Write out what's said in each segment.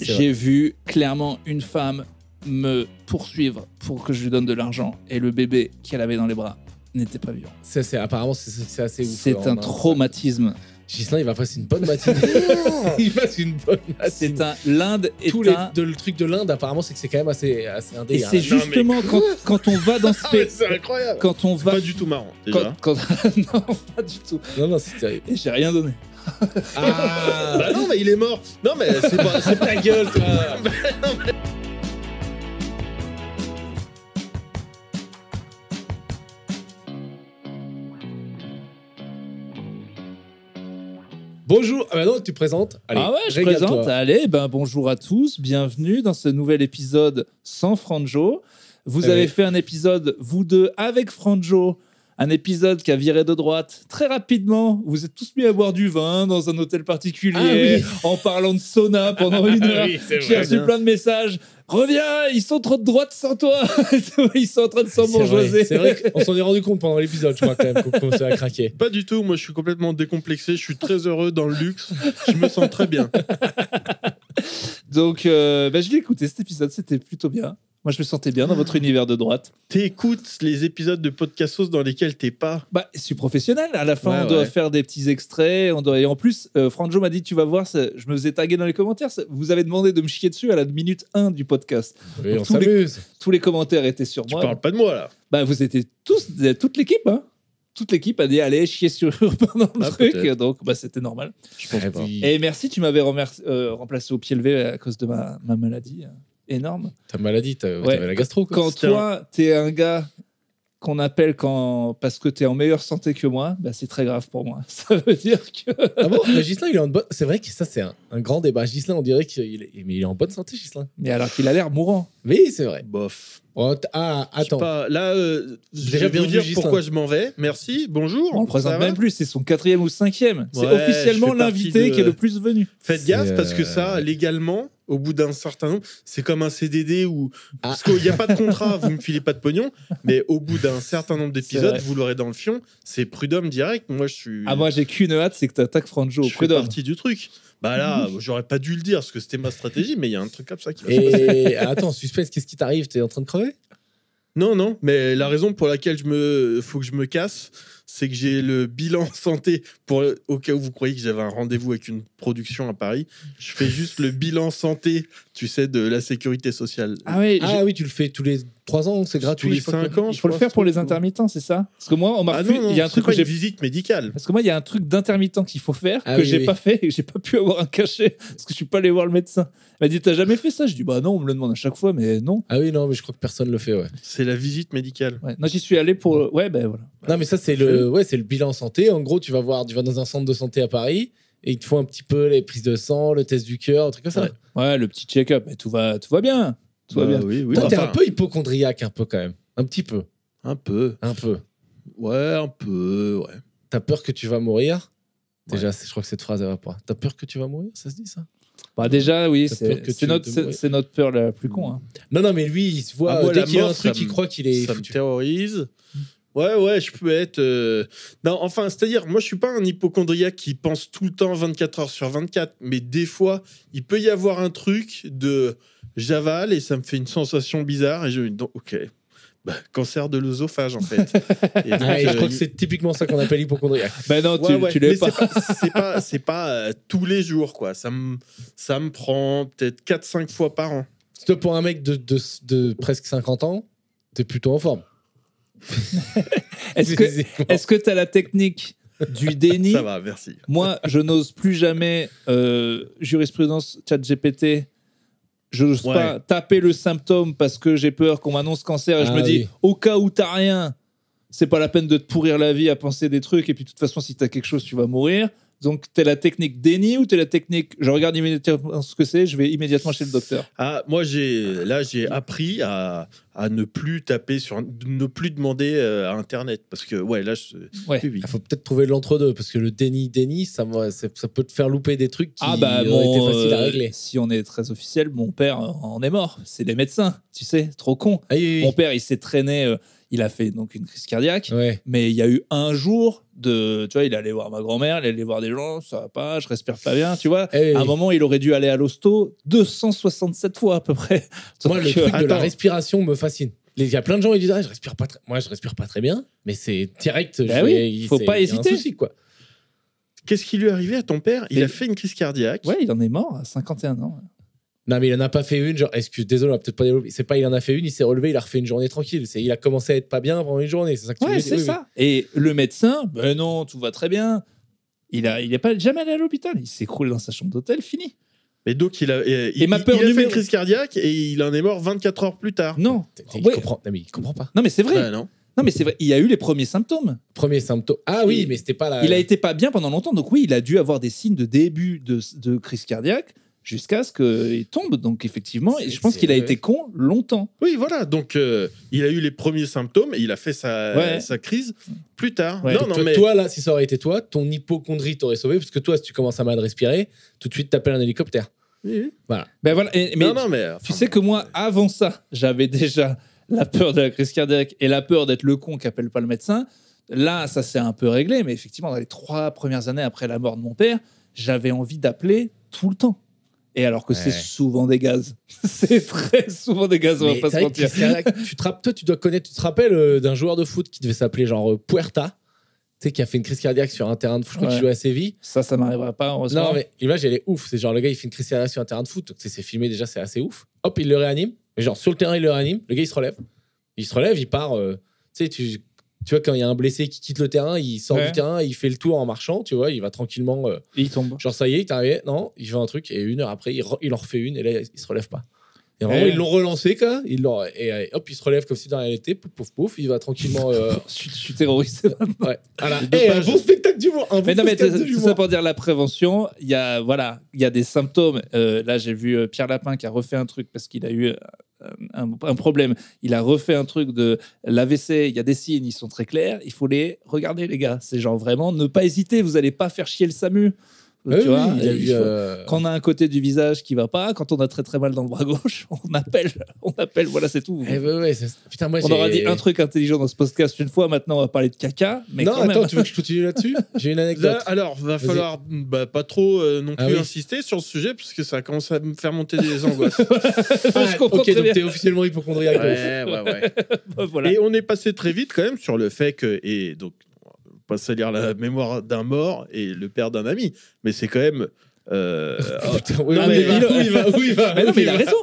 J'ai vu clairement une femme me poursuivre pour que je lui donne de l'argent et le bébé qu'elle avait dans les bras n'était pas vivant. Apparemment, c'est assez ouf. C'est un traumatisme. Ghislain, il va passer une bonne matinée. Il passe une bonne matinée. L'Inde est le truc de l'Inde, apparemment, c'est que c'est quand même assez un délire. Et c'est justement quand on va dans ce pays. C'est incroyable. Quand on va. Pas du tout marrant, déjà. Non, pas du tout. Non, c'est terrible. Et j'ai rien donné. Bah non, mais il est mort. Non, mais c'est pas ta gueule, toi. Bonjour, non, tu présentes. Allez, ah ouais, je présente. Allez, bonjour à tous, bienvenue dans ce nouvel épisode sans Franjo. Vous avez fait un épisode, vous deux, avec Franjo. Un épisode qui a viré de droite très rapidement. Vous êtes tous mis à boire du vin dans un hôtel particulier, en parlant de sauna pendant une heure. J'ai reçu plein de messages. Reviens, ils sont trop de droite sans toi. Ils sont en train de s'embourgeoiser. C'est vrai qu'on s'en est rendu compte pendant l'épisode, je crois, quand même, qu'on commençait à craquer. Pas du tout, moi je suis complètement décomplexé. Je suis très heureux dans le luxe. Je me sens très bien. Donc, je l'ai écouté cet épisode, c'était plutôt bien. Moi, je me sentais bien dans votre univers de droite. T'écoutes les épisodes de Podcastos dans lesquels t'es pas. Je suis professionnel. À la fin, on doit faire des petits extraits. Et en plus, Franjo m'a dit, tu vas voir, je me faisais taguer dans les commentaires. Vous avez demandé de me chier dessus à la minute 1 du podcast. Oui, on s'amuse. Tous les commentaires étaient sur moi. Tu parles pas de moi, là. Vous étiez toute l'équipe, hein. Toute l'équipe a dit allez chier sur pendant le truc, peut-être. Donc c'était normal. Je pense pas. Et merci, tu m'avais remplacé au pied levé à cause de ma maladie. Énorme. Ta maladie, t'avais la gastro. Quoi. Quand toi, t'es un gars qu'on appelle parce que t'es en meilleure santé que moi, c'est très grave pour moi. Ça veut dire que... Ah bon, mais Ghislain, il est en bonne... C'est vrai que ça, c'est un grand débat. Ghislain, on dirait qu'il est en bonne santé, Ghislain. Mais alors qu'il a l'air mourant. Oui, c'est vrai. Bof. Attends. Là, je vais vous dire pourquoi je m'en vais. Merci, bonjour. On le présente même plus, c'est son 4e ou 5e. C'est officiellement l'invité qui est le plus venu. Faites gaffe parce que ça, légalement, au bout d'un certain nombre, c'est comme un CDD où parce qu'il n'y a pas de contrat, vous me filez pas de pognon, mais au bout d'un certain nombre d'épisodes, vous l'aurez dans le fion. C'est prud'homme direct. Moi, je suis. Moi, j'ai qu'une hâte, c'est que t'attaques Franjo. Je fais partie du truc. Là, j'aurais pas dû le dire parce que c'était ma stratégie, mais il y a un truc comme ça qui va se passer. Et attends, suspense, qu'est-ce qui t'arrive? T'es en train de crever? Non, mais la raison pour laquelle faut que je me casse, c'est que j'ai le bilan santé au cas où vous croyez que j'avais un rendez-vous avec une production à Paris. Je fais juste le bilan santé, tu sais, de la sécurité sociale. Oui, tu le fais tous les 3 ans, c'est gratuit. Tous les 5 ans. Il faut le faire pour les intermittents, c'est ça? Parce que moi, on m'a il y a un truc, une visite médicale. Parce que moi, il y a un truc d'intermittent qu'il faut faire que j'ai pas fait et que j'ai pas pu avoir un cachet parce que je suis pas allé voir le médecin. Il m'a dit, t'as jamais fait ça? Je dis, non, on me le demande à chaque fois, mais non. Ah oui, non, mais je crois que personne le fait, ouais. C'est la visite médicale. Ouais. Non, j'y suis allé pour. Voilà. Non, mais ça, c'est le bilan santé. En gros, tu vas dans un centre de santé à Paris et ils te font un petit peu les prises de sang, le test du cœur, un truc comme ça. Ouais, le petit check-up, mais tout va bien. Tout va bien. Oui. Toi, t'es un peu hypocondriaque, un peu quand même. Un petit peu. Un peu. Ouais, un peu, ouais. T'as peur que tu vas mourir? Déjà, je crois que cette phrase, elle va pas. T'as peur que tu vas mourir? Ça se dit, ça? Déjà, oui, c'est notre peur la plus con. Hein. Non, mais lui, il se voit dès qu'il y a un truc, il croit qu'il est. Ça me terrorise. Ouais, je peux être. Non, enfin, c'est-à-dire, moi, je suis pas un hypocondriaque qui pense tout le temps 24 heures sur 24, mais des fois, il peut y avoir un truc de j'avale et ça me fait une sensation bizarre et je me dis, ok. Cancer de l'œsophage en fait. Et je crois que c'est typiquement ça qu'on appelle hypocondriaque. Non, tu l'es pas. C'est pas tous les jours quoi. Ça me prend peut-être 4-5 fois par an. Pour un mec de presque 50 ans, t'es plutôt en forme. Est-ce que t'as la technique du déni? Ça va, merci. Moi, je n'ose plus jamais jurisprudence ChatGPT. Je n'ose pas taper le symptôme parce que j'ai peur qu'on m'annonce cancer et je me dis, au cas où t'as rien, c'est pas la peine de te pourrir la vie à penser des trucs et puis de toute façon, si t'as quelque chose, tu vas mourir. Donc, t'es la technique déni ou t'es la technique je regarde immédiatement ce que c'est, je vais immédiatement chez le docteur? Moi, j'ai appris à à ne plus taper ne plus demander à Internet. Parce que, ouais, là, Ouais. oui. Il faut peut-être trouver l'entre-deux, parce que le déni, ça peut te faire louper des trucs qui auraient été faciles à régler. Si on est très officiel, mon père en est mort. C'est les médecins, tu sais, trop con. Ah, oui. Mon père, il s'est traîné, il a fait donc une crise cardiaque, Ouais. mais il y a eu un jour tu vois, il allait voir ma grand-mère, il allait voir des gens, ça va pas, je respire pas bien, tu vois. Eh oui. À un moment, il aurait dû aller à l'hosto 267 fois à peu près. Moi, le truc de la attends. respiration me fascine. Il y a plein de gens qui disent je respire pas moi je respire pas très bien, mais c'est direct. Faut pas hésiter. Il y a un souci, quoi. Qu'est-ce qui lui est arrivé à ton père? Il Et- a fait une crise cardiaque. Ouais, il en est mort à 51 ans. Non, mais il en a pas fait une. Genre, désolé, on va peut-être pas développer. C'est pas il en a fait une, il s'est relevé, il a refait une journée tranquille. Il a commencé à être pas bien pendant une journée. C'est ça que tu veux Ouais, dire? c'est Oui, ça. Et le médecin, ben non, tout va très bien. Il est pas jamais allé à l'hôpital. Il s'est écroulé dans sa chambre d'hôtel, fini. Et donc, il a fait numéro- une crise cardiaque et il en est mort 24 heures plus tard. Non. Il Ouais. comprend. Non, mais il comprend pas. Non, mais c'est vrai. Ouais, non. Non, mais c'est vrai. Il y a eu les premiers symptômes. Premier symptôme. Ah oui, mais c'était pas la. Il a été pas bien pendant longtemps. Donc oui, il a dû avoir des signes de début de crise cardiaque jusqu'à ce qu'il tombe. Donc effectivement, et je pense qu'il a été con longtemps. Oui, voilà. Donc, il a eu les premiers symptômes et il a fait sa crise plus tard. Ouais. Non, non, mais... Toi, là, si ça aurait été toi, ton hypochondrie t'aurait sauvé, parce que toi, si tu commences à mal respirer, tout de suite, t'appelles un hélicoptère. Oui. Voilà. Ben voilà. Mais non, mais... tu sais que moi, avant ça, j'avais déjà la peur de la crise cardiaque et la peur d'être le con qui appelle pas le médecin. Là, ça s'est un peu réglé, mais effectivement, dans les 3 premières années après la mort de mon père, j'avais envie d'appeler tout le temps. Et alors que c'est souvent des gaz. C'est très souvent des gaz, on va pas se mentir. Tu dois connaître, tu te rappelles d'un joueur de foot qui devait s'appeler genre Puerta, tu sais, qui a fait une crise cardiaque sur un terrain de foot, je crois qu'il jouait à Séville. Ça m'arrivera pas, heureusement. Non, mais l'image, elle est ouf. C'est genre le gars, il fait une crise cardiaque sur un terrain de foot, donc c'est filmé déjà, c'est assez ouf. Hop, il le réanime. Mais genre sur le terrain, il le réanime. Le gars, il se relève. Il part. Tu sais, tu vois, quand il y a un blessé qui quitte le terrain, il sort du terrain, il fait le tour en marchant, tu vois, il va tranquillement. Et il tombe. Genre, ça y est, il est arrivé. Non, il fait un truc, et 1 heure après, il en refait une, et là, il se relève pas. Et vraiment, ils l'ont relancé, quoi. Et hop, il se relève comme si dans la réalité, pouf, pouf, il va tranquillement. Je suis terrorisé. Ouais. Voilà. Et un bon spectacle d'humour. Mais non, mais tout ça pour dire la prévention, il y a des symptômes. Là, j'ai vu Pierre Lapin qui a refait un truc parce qu'il a eu un problème. Il a refait un truc de l'AVC. Il y a des signes, ils sont très clairs. Il faut les regarder, les gars. C'est genre vraiment ne pas hésiter. Vous n'allez pas faire chier le SAMU. Tu vois, quand on a un côté du visage qui va pas, quand on a très très mal dans le bras gauche, on appelle, voilà, c'est tout. Putain, moi, on aura dit un truc intelligent dans ce podcast une fois, maintenant on va parler de caca. Mais non, quand attends, même. tu veux que je continue là-dessus? J'ai une anecdote. Là, alors, va falloir pas trop non plus insister sur le sujet, parce que ça commence à me faire monter des angoisses. Je comprends ok, très donc bien. t'es officiellement hypochondriaque. Ouais. Voilà. Et on est passé très vite quand même sur le fait que, et donc, pas salir la mémoire d'un mort et le père d'un ami, mais c'est quand même... Où mais il va. Mais non, mais il a raison.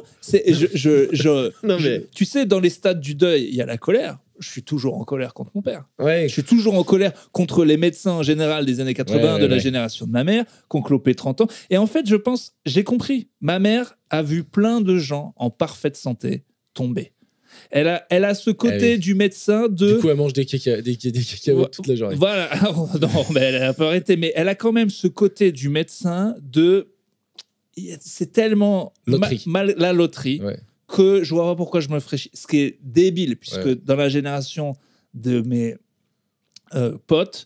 Non, mais... Tu sais, dans les stades du deuil, il y a la colère. Je suis toujours en colère contre mon père. Ouais. Je suis toujours en colère contre les médecins en général des années 80, de la génération de ma mère, qui ont clopé 30 ans. Et en fait, je pense, j'ai compris. Ma mère a vu plein de gens en parfaite santé tomber. Elle a ce côté du médecin de... Du coup, elle mange des cacahuètes toute la journée. Voilà. Non, mais elle a un peu arrêté. Mais elle a quand même ce côté du médecin de... C'est tellement la loterie que je vois pas pourquoi je me ferais chier. Ce qui est débile, puisque dans la génération de mes potes,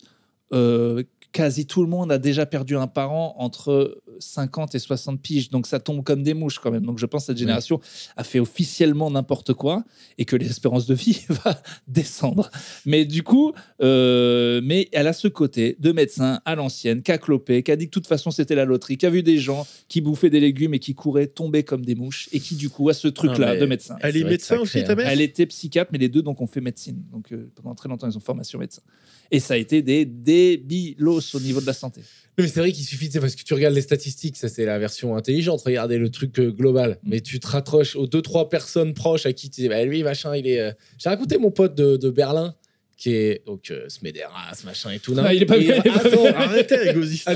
quasi tout le monde a déjà perdu un parent entre 50 et 60 piges. Donc, ça tombe comme des mouches quand même. Donc, je pense que cette génération a fait officiellement n'importe quoi et que l'espérance de vie va descendre. Mais du coup, mais elle a ce côté de médecin à l'ancienne, qui a clopé, qui a dit que de toute façon, c'était la loterie, qui a vu des gens qui bouffaient des légumes et qui couraient, tomber comme des mouches et qui, du coup, a ce truc-là de médecin. Elle est médecin aussi, ta mère ? Elle était psychiatre, mais les deux donc ont fait médecine. Donc, pendant très longtemps, ils ont formation médecin. Et ça a été des débilos au niveau de la santé. Mais c'est vrai qu'il suffit, parce que tu regardes les statistiques, ça c'est la version intelligente, regardez le truc global. Mais tu te raccroches aux 2-3 personnes proches à qui tu dis, bah, lui, machin, il est. J'ai raconté mon pote de Berlin, qui est donc Smederas, machin et tout. Ah, il est pas bien. Attends, arrêtez avec vos histoires.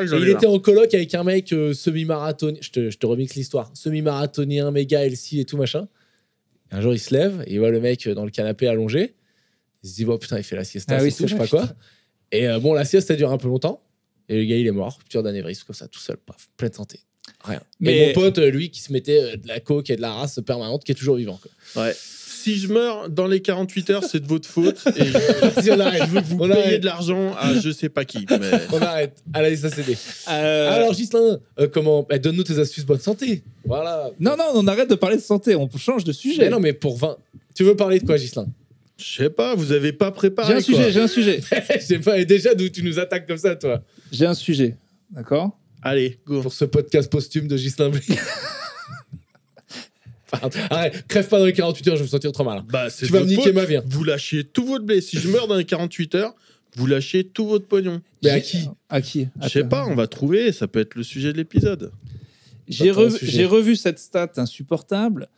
Il était en coloc avec un mec semi-marathonien. Je te remixe l'histoire. Semi-marathonien, méga healthy et tout, machin. Et un jour, il se lève, et il voit le mec dans le canapé allongé. Il se dit, oh putain, il fait la siesta, tout, je sais pas quoi. Et bon, la sieste, ça dure un peu longtemps. Et le gars, il est mort, rupture d'anévrisme, comme ça, tout seul, paf, pleine santé. Rien. Mais- Et mon pote, lui, qui se mettait de la coke et de la race permanente, qui est toujours vivant. Quoi. Ouais. Si je meurs dans les 48 heures, c'est de votre faute. Et Si on arrête, je veux que vous on payiez arrête. de l'argent à je sais pas qui. Mais... On arrête. Allez, ça c'est Alors, Alors, Ghislain, donne-nous tes astuces bonne santé. Voilà. non, on arrête de parler de santé, on change de sujet. Mais non, mais pour 20. Tu veux parler de quoi, Ghislain? Je sais pas, vous avez pas préparé. J'ai un sujet. Je sais pas, et déjà d'où tu nous attaques comme ça, toi? J'ai un sujet, d'accord? Allez, go. Pour ce podcast posthume de Ghislain Blé. Pardon. Arrête, crève pas dans les 48 heures, je vais me sentir trop mal. Bah, c'est Tu vas de me votre niquer faute. ma vie. Vous lâchez tout votre blé. Si je meurs dans les 48 heures, vous lâchez tout votre pognon. Mais à qui? À qui? Je sais pas, on va trouver. Ça peut être le sujet de l'épisode. J'ai Pas ton revu, sujet. j'ai revu cette stat insupportable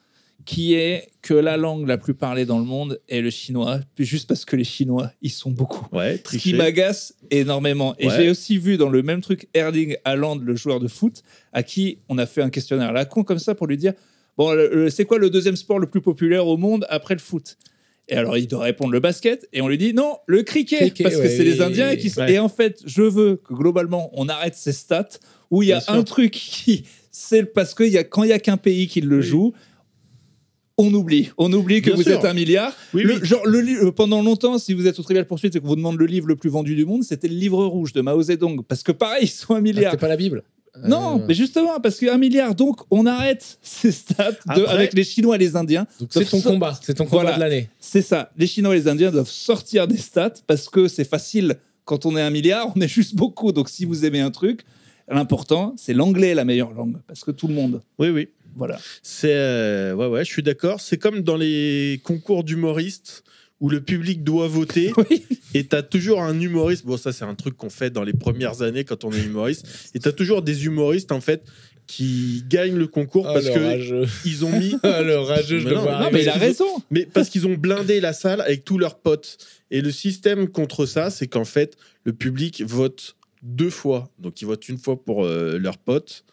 qui est que la langue la plus parlée dans le monde est le chinois, puis juste parce que les Chinois, ils sont beaucoup. Ouais, Ce qui tricher. m'agace énormément. Et Ouais. j'ai aussi vu dans le même truc Erling Haaland, le joueur de foot, à qui on a fait un questionnaire à la con comme ça pour lui dire bon, c'est quoi le deuxième sport le plus populaire au monde après le foot? Et alors, il doit répondre le basket, et on lui dit non, le cricket, Cricket, parce que ouais, c'est les oui. Indiens. Et, Ouais. et en fait, je veux que globalement, on arrête ces stats où il y a Bien sûr. un truc qui. C'est parce que quand il n'y a qu'un pays qui le joue, on oublie que Bien vous sûr. êtes un milliard. Oui, Le- oui. Genre, pendant longtemps, si vous êtes au Trivial Poursuite et qu'on vous demande le livre le plus vendu du monde, c'était le livre rouge de Mao Zedong. Parce que pareil, ils sont un Ah, milliard. c'était pas la Bible? Non, mais justement, parce qu'un milliard, donc on arrête ces stats Après- avec les Chinois et les Indiens. Donc c'est ton Doivent so- combat, c'est ton combat Voilà. de l'année. C'est ça. Les Chinois et les Indiens doivent sortir des stats parce que c'est facile. Quand on est un milliard, on est juste beaucoup. Donc si vous aimez un truc, l'important, c'est l'anglais la meilleure langue. Parce que tout le monde. Oui, oui. Voilà. C'est ouais, je suis d'accord. C'est comme dans les concours d'humoristes où le public doit voter Oui. et t'as toujours un humoriste. Bon, ça c'est un truc qu'on fait dans les premières années quand on est humoriste. Et t'as toujours des humoristes en fait qui gagnent le concours parce le que rageux. ils ont mis. Le rageux, je Mais le non, vois non, Non, arriver. mais il a raison. Mais parce qu'ils ont blindé la salle avec tous leurs potes. Et le système contre ça, c'est qu'en fait, le public vote 2 fois. Donc, ils votent une fois pour leurs potes,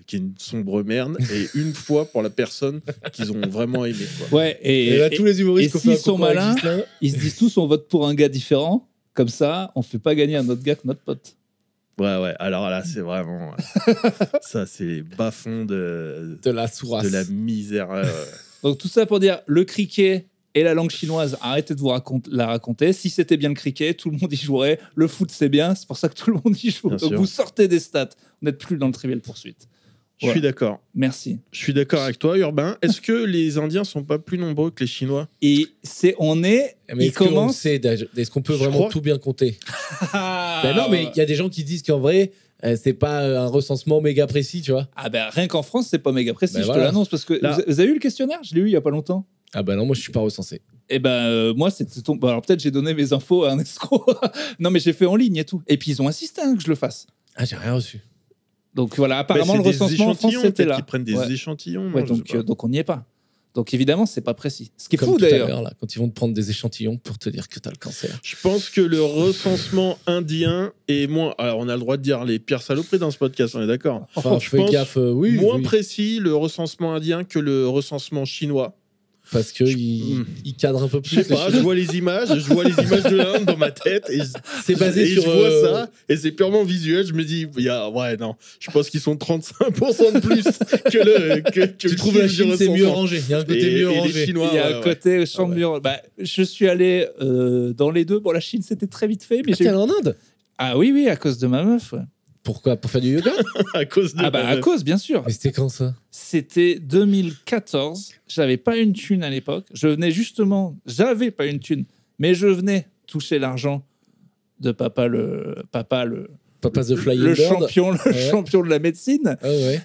qui est une sombre merde, et une fois pour la personne qu'ils ont vraiment aimé. Quoi. Ouais, Et là, tous les humoristes et qui ont fait un s'ils sont concours avec malins, Ghislain, ils se disent tous on vote pour un gars différent. Comme ça, on fait pas gagner un autre gars que notre pote. Ouais. Alors là, c'est vraiment. Ça, c'est les bas-fonds de de la sourasse. la misère. Donc tout ça pour dire le cricket et la langue chinoise, arrêtez de la raconter. Si c'était bien le cricket, tout le monde y jouerait. Le foot, c'est bien, c'est pour ça que tout le monde y joue. Bien Donc sûr. vous sortez des stats. Vous n'êtes plus dans le Trivial Poursuite. Je suis d'accord. Merci. Je suis d'accord avec toi, Urbain. Est-ce que les Indiens sont pas plus nombreux que les Chinois? Et on est. Mais il est-ce qu'on commence. sait, est-ce qu'on peut Je vraiment crois- tout bien compter? Ah, Ben non, mais il y a des gens qui disent qu'en vrai, c'est pas un recensement méga précis, tu vois. Ah ben rien qu'en France, c'est pas méga précis, Ben je voilà. te l'annonce. Parce que Là- vous avez eu le questionnaire? Je l'ai eu il y a pas longtemps. Ah ben non, moi je suis pas recensé. Et ben moi, c'était ton. Bon, alors peut-être j'ai donné mes infos à un escroc. Non, mais j'ai fait en ligne et tout. Et puis ils ont insisté hein, que je le fasse. Ah, j'ai rien reçu. Donc voilà, apparemment Bah, le c'est des recensement en France échantillons, c'était peut-être là. qu'ils prennent des Ouais. échantillons. Ouais, non, je sais pas. donc on n'y est pas. Donc évidemment, c'est pas précis. Ce qui est Comme fou tout à d'ailleurs. l'heure, là, quand ils vont te prendre des échantillons pour te dire que t'as le cancer. Je pense que le recensement indien est moins. Alors, on a le droit de dire les pires saloperies dans ce podcast, on est d'accord. Enfin, je fais pense gaffe, oui, Moins oui, précis le recensement indien que le recensement chinois. parce que il cadre un peu Je plus. sais pas, je vois les images de l'Inde dans ma tête et C'est basé et sur. je vois ça et c'est purement visuel. Je me dis, ouais, non, je pense qu'ils sont 35% de plus que le. Que Tu le trouves la chiffre du Chine, c'est mieux recensement. rangé. Il y a un côté Et mieux les rangé. Chinois, Il y a ouais, un ouais. côté champ de mur. Bah, je suis allé dans les deux. Bon, la Chine, c'était très vite fait. Mais Ah, t'es allé en Inde? Ah oui, à cause de ma meuf. Ouais. Pourquoi? Pour faire du yoga? À cause de. Ah bah à cause, bien sûr. Mais c'était quand ça? C'était 2014. J'avais pas une thune à l'époque. J'avais pas une thune, mais je venais toucher l'argent de papa le Papa's the Flying le Bird. champion, le Ouais. champion de la médecine, Ah ouais,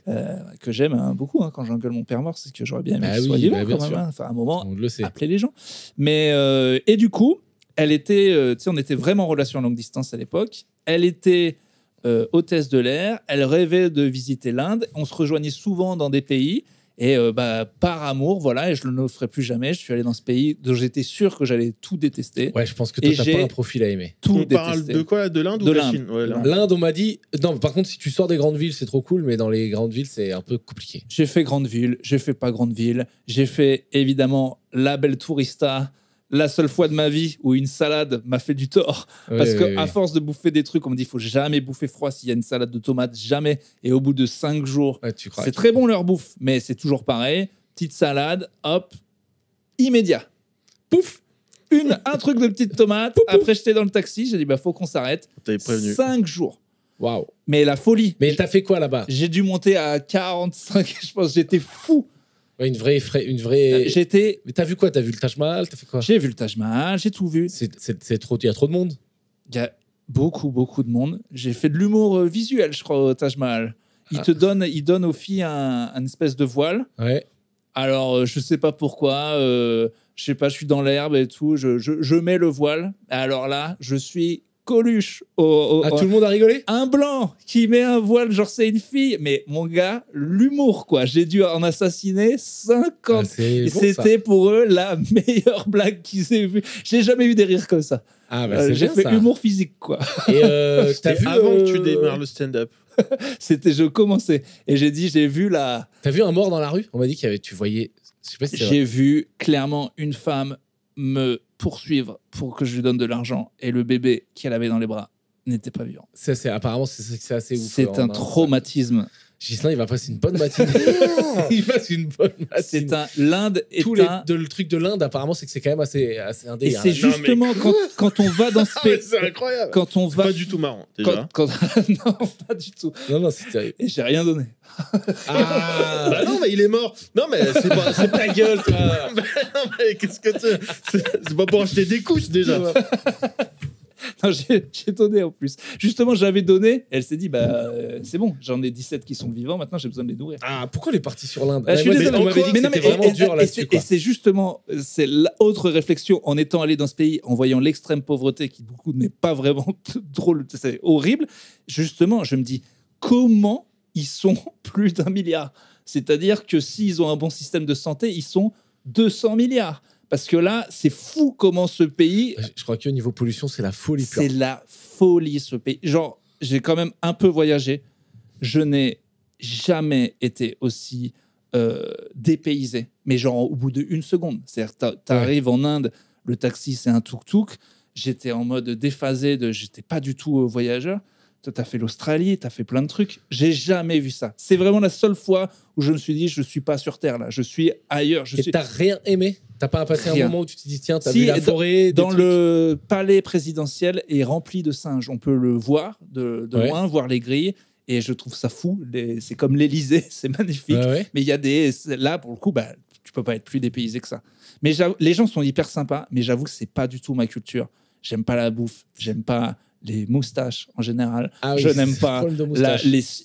que j'aime hein, beaucoup. Hein, quand j'engueule mon père mort, c'est que j'aurais bien aimé Bah qu'il soit oui, vivant bah bien quand même. sûr. Hein. Enfin, à un moment, on le sait. appeler les gens. Mais et du coup, elle était, tu sais, on était vraiment en relation à longue distance à l'époque. Elle était hôtesse de l'air. Elle rêvait de visiter l'Inde. On se rejoignait souvent dans des pays. Et par amour, voilà, et je ne le ferai plus jamais. Je suis allé dans ce pays dont j'étais sûr que j'allais tout détester. Ouais, je pense que Et toi, t'as j'ai- pas un profil à aimer. Tout On parle détester. de quoi? De l'Inde ou De de la l'Inde. Chine? Ouais, l'Inde. L'Inde, on m'a dit. Non, par contre, si tu sors des grandes villes, c'est trop cool, mais dans les grandes villes, c'est un peu compliqué. J'ai fait grande ville, j'ai fait pas grande ville, j'ai fait évidemment la belle tourista, la seule fois de ma vie où une salade m'a fait du tort. Parce qu'à force de bouffer des trucs, on me dit qu'il faut jamais bouffer froid s'il y a une salade de tomates, jamais. Et au bout de 5 jours, c'est très bon leur bouffe, mais c'est toujours pareil. Petite salade, hop, immédiat. Pouf, un truc de petite tomate. Pouf, après, j'étais dans le taxi, j'ai dit, faut qu'on s'arrête. T'avais prévenu. 5 jours. Waouh. Mais la folie. Mais t'as fait quoi là-bas? J'ai dû monter à 45, je pense, j'étais fou. Ouais, une vraie. Mais t'as vu quoi? T'as vu le Taj Mahal? T'as fait quoi? J'ai vu le Taj Mahal, j'ai tout vu. C'est trop. Il y a trop de monde. Il y a beaucoup de monde. J'ai fait de l'humour visuel, je crois, au Taj Mahal. Il donne aux filles un espèce de voile. Ouais. Alors, je sais pas pourquoi. Je sais pas, je suis dans l'herbe et tout. Je mets le voile. Alors là, je suis Coluche. Tout le monde a rigolé? Un blanc qui met un voile, genre c'est une fille. Mais mon gars, l'humour, quoi. J'ai dû en assassiner 50. C'était pour eux la meilleure blague qu'ils aient vue. J'ai jamais eu des rires comme ça. J'ai fait humour physique, quoi. Et t'as vu avant que tu démarres le stand-up? Je commençais. Et j'ai vu la... T'as vu un mort dans la rue? On m'a dit tu voyais... Je sais pas si j'ai vu clairement une femme me poursuivre pour que je lui donne de l'argent et le bébé qu'elle avait dans les bras n'était pas vivant. Apparemment, c'est assez ouf. C'est un traumatisme. Ghislain, il va passer une bonne matinée. Il passe une bonne matinée. L'Inde est le truc de l'Inde, apparemment, c'est que c'est quand même assez un délire. Et c'est justement quand on va dans ce pays... C'est incroyable. Quand on va... Pas du tout marrant, déjà. Non, pas du tout. Non, c'est terrible. Et j'ai rien donné. Bah non, mais il est mort. Non, mais c'est ta gueule, toi. Non, mais qu'est-ce que c'est pas pour acheter des couches, déjà. Non, j'ai donné en plus. Justement, j'avais donné. Elle s'est dit, c'est bon, j'en ai 17 qui sont vivants, maintenant j'ai besoin de les nourrir. Ah, pourquoi elle est partie sur l'Inde? Je suis désolé, on m'avait dit que c'était vraiment dur là-dessus. Et c'est justement, c'est l'autre réflexion, en étant allé dans ce pays, en voyant l'extrême pauvreté, qui beaucoup n'est pas vraiment drôle, c'est horrible. Justement, je me dis, comment ils sont plus d'1 milliard? C'est-à-dire que s'ils ont un bon système de santé, ils sont 200 milliards. Parce que là, c'est fou comment ce pays... Je crois qu'au niveau pollution, c'est la folie pure. C'est la folie, ce pays. Genre, j'ai quand même un peu voyagé. Je n'ai jamais été aussi dépaysé. Mais genre, au bout d'1 seconde. C'est-à-dire, t'arrives en Inde, le taxi, c'est un tuk-tuk. J'étais en mode déphasé, j'étais pas du tout voyageur. Toi, t'as fait l'Australie, t'as fait plein de trucs. J'ai jamais vu ça. C'est vraiment la seule fois où je me suis dit, je suis pas sur Terre, là. Je suis ailleurs. T'as rien aimé? T'as pas passé un moment où tu te dis, tiens, t'as vu la forêt? Dans le palais présidentiel est rempli de singes. On peut le voir de loin, voir les grilles. Et je trouve ça fou. C'est comme l'Élysée, c'est magnifique. Mais il y a des... Là, pour le coup, tu peux pas être plus dépaysé que ça. Mais les gens sont hyper sympas, mais j'avoue que c'est pas du tout ma culture. J'aime pas la bouffe, j'aime pas les moustaches en général. Je n'aime pas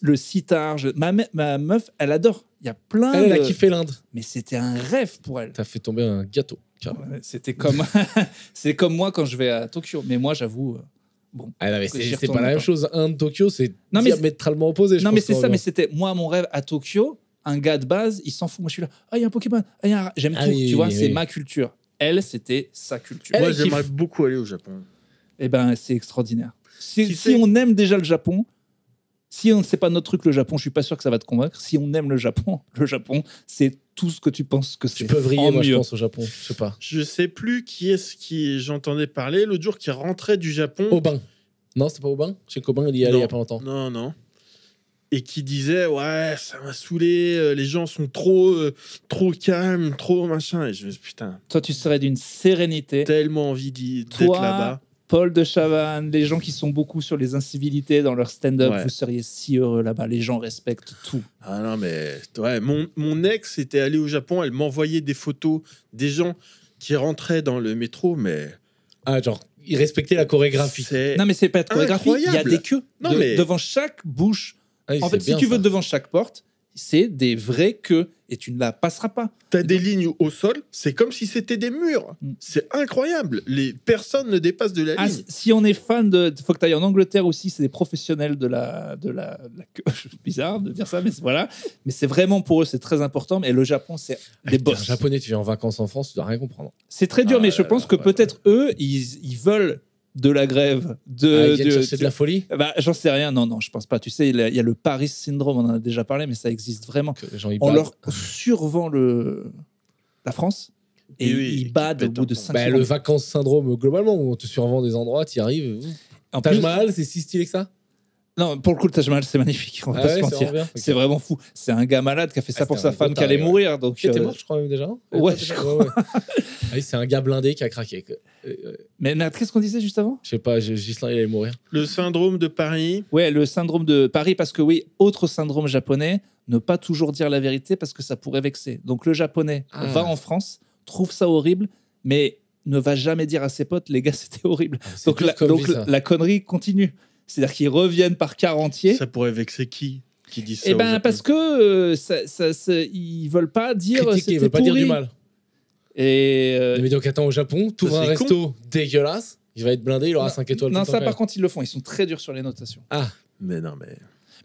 le sitar. Ma meuf, elle adore. Il y a plein Elle a kiffé l'Inde. Mais c'était un rêve pour elle. T'as fait tomber un gâteau. C'était comme... c'est comme moi quand je vais à Tokyo. Mais moi, j'avoue... Bon, c'est pas la même chose. Inde, Tokyo, c'est diamétralement opposé. Non, mais c'est ça. Mais c'était moi, mon rêve à Tokyo. Un gars de base, il s'en fout. Moi, je suis là. Ah, il y a un Pokémon. J'aime tout. Oui, tu vois, c'est ma culture. Elle, c'était sa culture. Moi, j'aimerais beaucoup aller au Japon. Eh ben, c'est extraordinaire. Si on aime déjà le Japon, si on ne sait pas notre truc, le Japon, je suis pas sûr que ça va te convaincre. Si on aime le Japon, c'est tout ce que tu penses que c'est. Tu peux vriller, moi, je pense, au Japon. Je sais pas. Je sais plus qui est-ce qui j'entendais parler l'autre jour qui rentrait du Japon. Aubin. Non, c'était pas Aubin? Je sais qu'Aubin, il y allait il y a pas longtemps. Non. Et qui disait, ouais, ça m'a saoulé, les gens sont trop calmes, trop machin. Et je me dis, putain. Toi, tu serais d'une sérénité. Tellement envie d'être là-bas. Paul de Chavannes, les gens qui sont beaucoup sur les incivilités dans leur stand-up, vous seriez si heureux là-bas. Les gens respectent tout. Ah non, mais ouais, mon ex était allé au Japon, elle m'envoyait des photos des gens qui rentraient dans le métro, mais... Ah, genre, ils respectaient la chorégraphie. Non, mais c'est pas de chorégraphie, il y a des queues. Devant chaque bouche. En fait, si tu veux devant chaque porte, c'est des vraies queues et tu ne la passeras pas. T'as des lignes au sol, c'est comme si c'était des murs. C'est incroyable. Les personnes ne dépassent de la ligne. Si on est fan faut que tu ailles en Angleterre aussi, c'est des professionnels de la queue. Bizarre de dire ça, mais voilà. Mais c'est vraiment pour eux, c'est très important. Et le Japon, c'est des boss. Un Japonais, tu viens en vacances en France, tu dois rien comprendre. C'est très dur, mais je pense que peut-être eux, ils veulent de la grève, c'est de la folie. J'en sais rien, non, je pense pas. Tu sais, il y a le Paris syndrome, on en a déjà parlé, mais ça existe vraiment. Que les gens, on leur survend la France. et Oui, il qui bade au pète bout un de plomb. 5 Bah, le vacances syndrome globalement, où on te survend des endroits, tu y arrives. En Taj plus- Mahal, c'est si stylé que ça? Non, pour le coup, le Taj Mahal, c'est magnifique. On va Ah pas ouais, se c'est mentir. vraiment bien. Ok. C'est vraiment fou. C'est un gars malade qui a fait ça Ah, pour c'était sa un femme gros qui allait taré, ouais. mourir. Donc, Qui était mort, je crois, même déjà. Ouais, Déjà, je crois. Ah oui, c'est un gars blindé qui a craqué. Mais qu'est-ce qu'on disait juste avant? Je sais pas, Ghislain, il allait mourir. Le syndrome de Paris. Ouais, le syndrome de Paris, parce que oui, autre syndrome japonais, ne pas toujours dire la vérité parce que ça pourrait vexer. Donc le japonais Ah. va en France, trouve ça horrible, mais ne va jamais dire à ses potes, les gars, c'était horrible. C'est Donc, dur comme donc vie, ça. la connerie continue. C'est-à-dire qu'ils reviennent par quart entier. Ça pourrait vexer qui dit ça Et au ben Japon parce que ils veulent pas dire Critiquer, c'était il veut pas dire pourri. du mal. Et Mais donc, attends, au Japon, tu ouvres un c'est resto dégueulasse, il va être blindé, il aura 5 étoiles. non, tout le ça temps, par contre ils le font. Ils sont très durs sur les notations. Ah, Mais non, mais.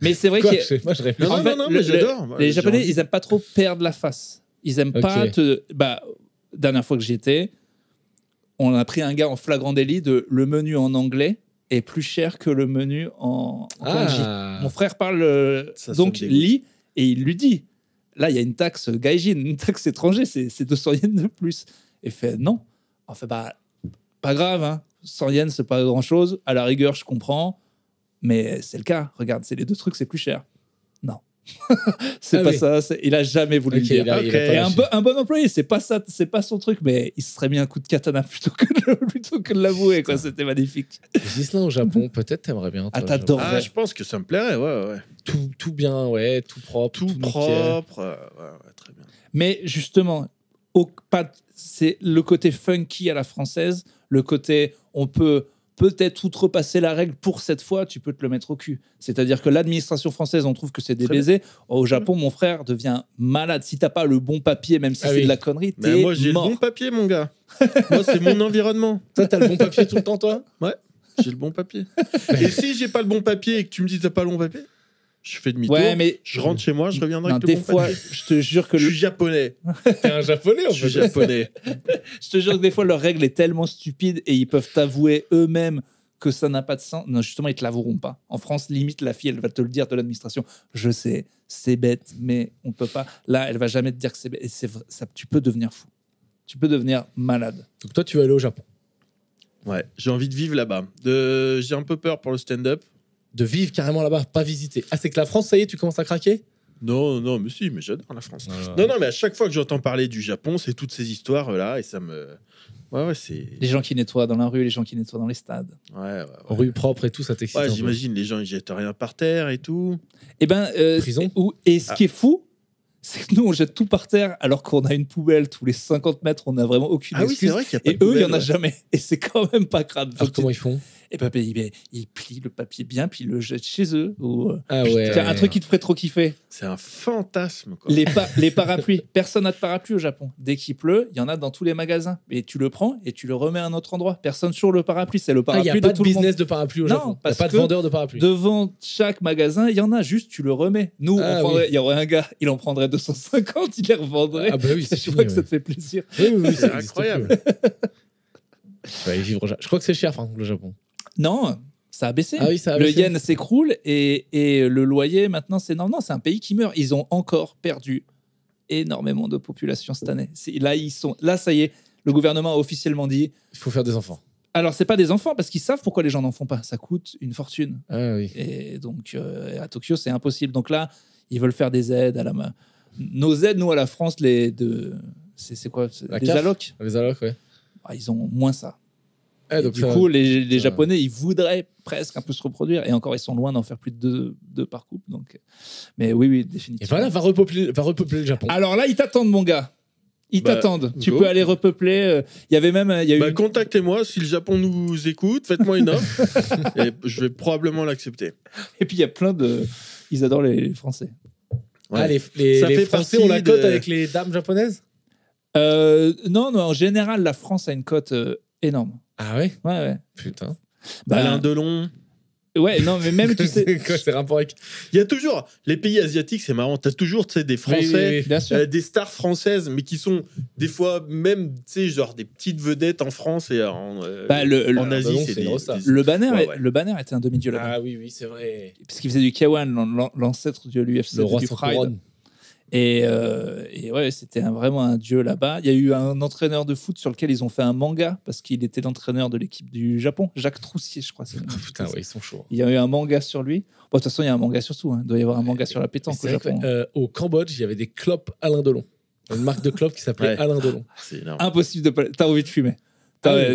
Mais c'est vrai quoi, que moi je réfléchis. Non, non, mais j'adore. Moi, les j'ai Japonais, envie. ils aiment pas trop perdre la face. Ils aiment pas Ok. te. Bah, dernière fois que j'y étais, on a pris un gars en flagrant délit de le menu en anglais est plus cher que le menu en kanji. Ah, Mon frère parle Ça donc me dégoûte. lit et il lui dit là il y a une taxe gaijin, une taxe étrangère, c'est 200 yens de plus. Et fait non. En fait bah pas grave, hein. 100 yens c'est pas grand chose. À la rigueur je comprends, mais c'est le cas. Regarde, c'est les deux trucs c'est plus cher. Non. C'est Ah pas oui. ça. Il a jamais voulu ok, le dire. il a Ok. pas Et lâché. un bon employé, c'est pas ça, c'est pas son truc, mais il se serait mis un coup de katana plutôt que de l'avouer, quoi. C'était magnifique. Ghislain au Japon, peut-être t'aimerais bien. Ah, toi, t'adores. le Japon. Ah, je pense que ça me plairait, ouais. Tout bien, ouais, tout propre. Tout nickel. propre. Ouais, très bien. Mais justement, c'est le côté funky à la française, le côté on peut peut-être outrepasser la règle pour cette fois, tu peux te le mettre au cul. C'est-à-dire que l'administration française, on trouve que c'est des Très baisers. Au Japon, mon frère devient malade. Si t'as pas le bon papier, même si Ah c'est oui. de la connerie, Mais t'es moi, j'ai le mort. bon papier, mon gars. Moi, c'est mon environnement. Toi, t'as le bon papier tout le temps, toi? J'ai le bon papier. Et si j'ai pas le bon papier et que tu me dis que t'as pas le bon papier, je fais demi-tour. Ouais, mais Je rentre chez moi, je reviendrai non, avec des le bon fois, papier. je te jure que Je suis japonais. T'es un japonais, en Je suis fait. japonais. je te jure que des fois leur règle est tellement stupide et ils peuvent t'avouer eux-mêmes que ça n'a pas de sens. Non, justement, ils te l'avoueront pas. En France, limite, la fille, elle va te le dire de l'administration. Je sais, c'est bête, mais on peut pas. Là, elle va jamais te dire que c'est bête. Et c'est vrai, ça, tu peux devenir fou. Tu peux devenir malade. Donc, toi, tu vas aller au Japon. Ouais, j'ai envie de vivre là-bas. J'ai un peu peur pour le stand-up. De vivre carrément là-bas, pas visiter. Ah, c'est que la France, ça y est, tu commences à craquer? Non, mais si, mais j'adore la France. Non, mais à chaque fois que j'entends parler du Japon, c'est toutes ces histoires-là et ça me. Ouais, c'est. Les gens qui nettoient dans la rue, les gens qui nettoient dans les stades. Ouais. Rue propre et tout, ça t'excite. un Ouais, peu. j'imagine, les gens, ils jettent rien par terre et tout. Et ben, Prison. et ce qui est fou, c'est que nous, on jette tout par terre alors qu'on a une poubelle tous les 50 mètres, on n'a vraiment aucune Ah oui, c'est excuse. vrai qu'il y a pas Et de eux, il n'y en poubelle, a ouais. jamais. Et c'est quand même pas crade. Alors, comment ils font? Et ben, ils plient le papier bien, puis ils le jettent chez eux. Ou, Ah ouais. tiens, un truc qui te ferait trop kiffer. C'est un fantasme, quoi. Les parapluies. Personne n'a de parapluie au Japon. Dès qu'il pleut, il y en a dans tous les magasins. Et tu le prends et tu le remets à un autre endroit. Personne sur le parapluie. C'est le Ah, il parapluie n'y a de pas de tout le monde. business de parapluie au Non, Japon. Il n'y a parce pas de que vendeur de parapluie. Devant chaque magasin, il y en a. Juste, tu le remets. Nous, Ah, il y aurait un gars, il en prendrait 250, il les revendrait. Ah bah oui, c'est Je fini, vois que ouais. ça te fait plaisir. Oui, C'est ça existe incroyable. plus. Je vais aller vivre au Japon. Je crois que c'est cher, par contre, le Japon. Non, ça a baissé. Ah oui, ça a le baissé. yen s'écroule et le loyer, maintenant, c'est non, c'est un pays qui meurt. Ils ont encore perdu énormément de population cette année. Là, ça y est, le gouvernement a officiellement dit. Il faut faire des enfants. Alors, c'est pas des enfants parce qu'ils savent pourquoi les gens n'en font pas. Ça coûte une fortune. Ah oui. Et donc, à Tokyo, c'est impossible. Donc là, ils veulent faire des aides à la main. Nos aides, nous, à la France, c'est quoi? La Des CAF. allocs. Les allocs, ouais. Ah, ils ont moins ça. Ah, Et donc du ça- coup, les ça- Japonais, ils voudraient presque un peu se reproduire. Et encore, ils sont loin d'en faire plus de deux par couple. Donc... Mais oui, Et définitivement. voilà, va repeupler le Japon. Alors là, ils t'attendent, mon gars. Ils Bah, t'attendent. Tu go. peux aller repeupler. Il y avait même. Il y a eu Bah, contactez-moi si le Japon nous écoute, faites-moi une offre et je vais probablement l'accepter. Et puis, il y a plein de. Ils adorent les Français. Ah, Ouais. les Ça fait Français partie ont la cote de- avec les dames japonaises? Non, en général, la France a une cote énorme. Ah ouais? Ouais. Putain. Alain Delon. Ouais, non, mais même, tu sais. C'est quoi, c'est rapport avec... Il y a toujours, les pays asiatiques, c'est marrant, t'as toujours des Français, Oui. Bien sûr. des stars françaises, mais qui sont des fois même, tu sais, genre des petites vedettes en France et en Bah, en Asie, Delon, c'est c'est une des, grosse star. Le banner, Ouais. le banner était un demi-dieu là-bas. Ah oui, c'est vrai. Parce qu'il faisait du K1, l'ancêtre de l'UFC, Le roi du sans Pride. couronne. Et ouais, c'était vraiment un dieu là-bas. Il y a eu un entraîneur de foot sur lequel ils ont fait un manga parce qu'il était l'entraîneur de l'équipe du Japon, Jacques Troussier, je crois. Putain, ouais, ils sont chauds. Il y a eu un manga sur lui. Bon, de toute façon, il y a un manga sur tout. Hein. Il doit y avoir un manga sur la pétanque au Japon. Au Cambodge, il y avait des clopes Alain Delon. Une marque de clopes qui s'appelait Alain Delon. C'est énorme. Impossible de pas. T'as envie de fumer.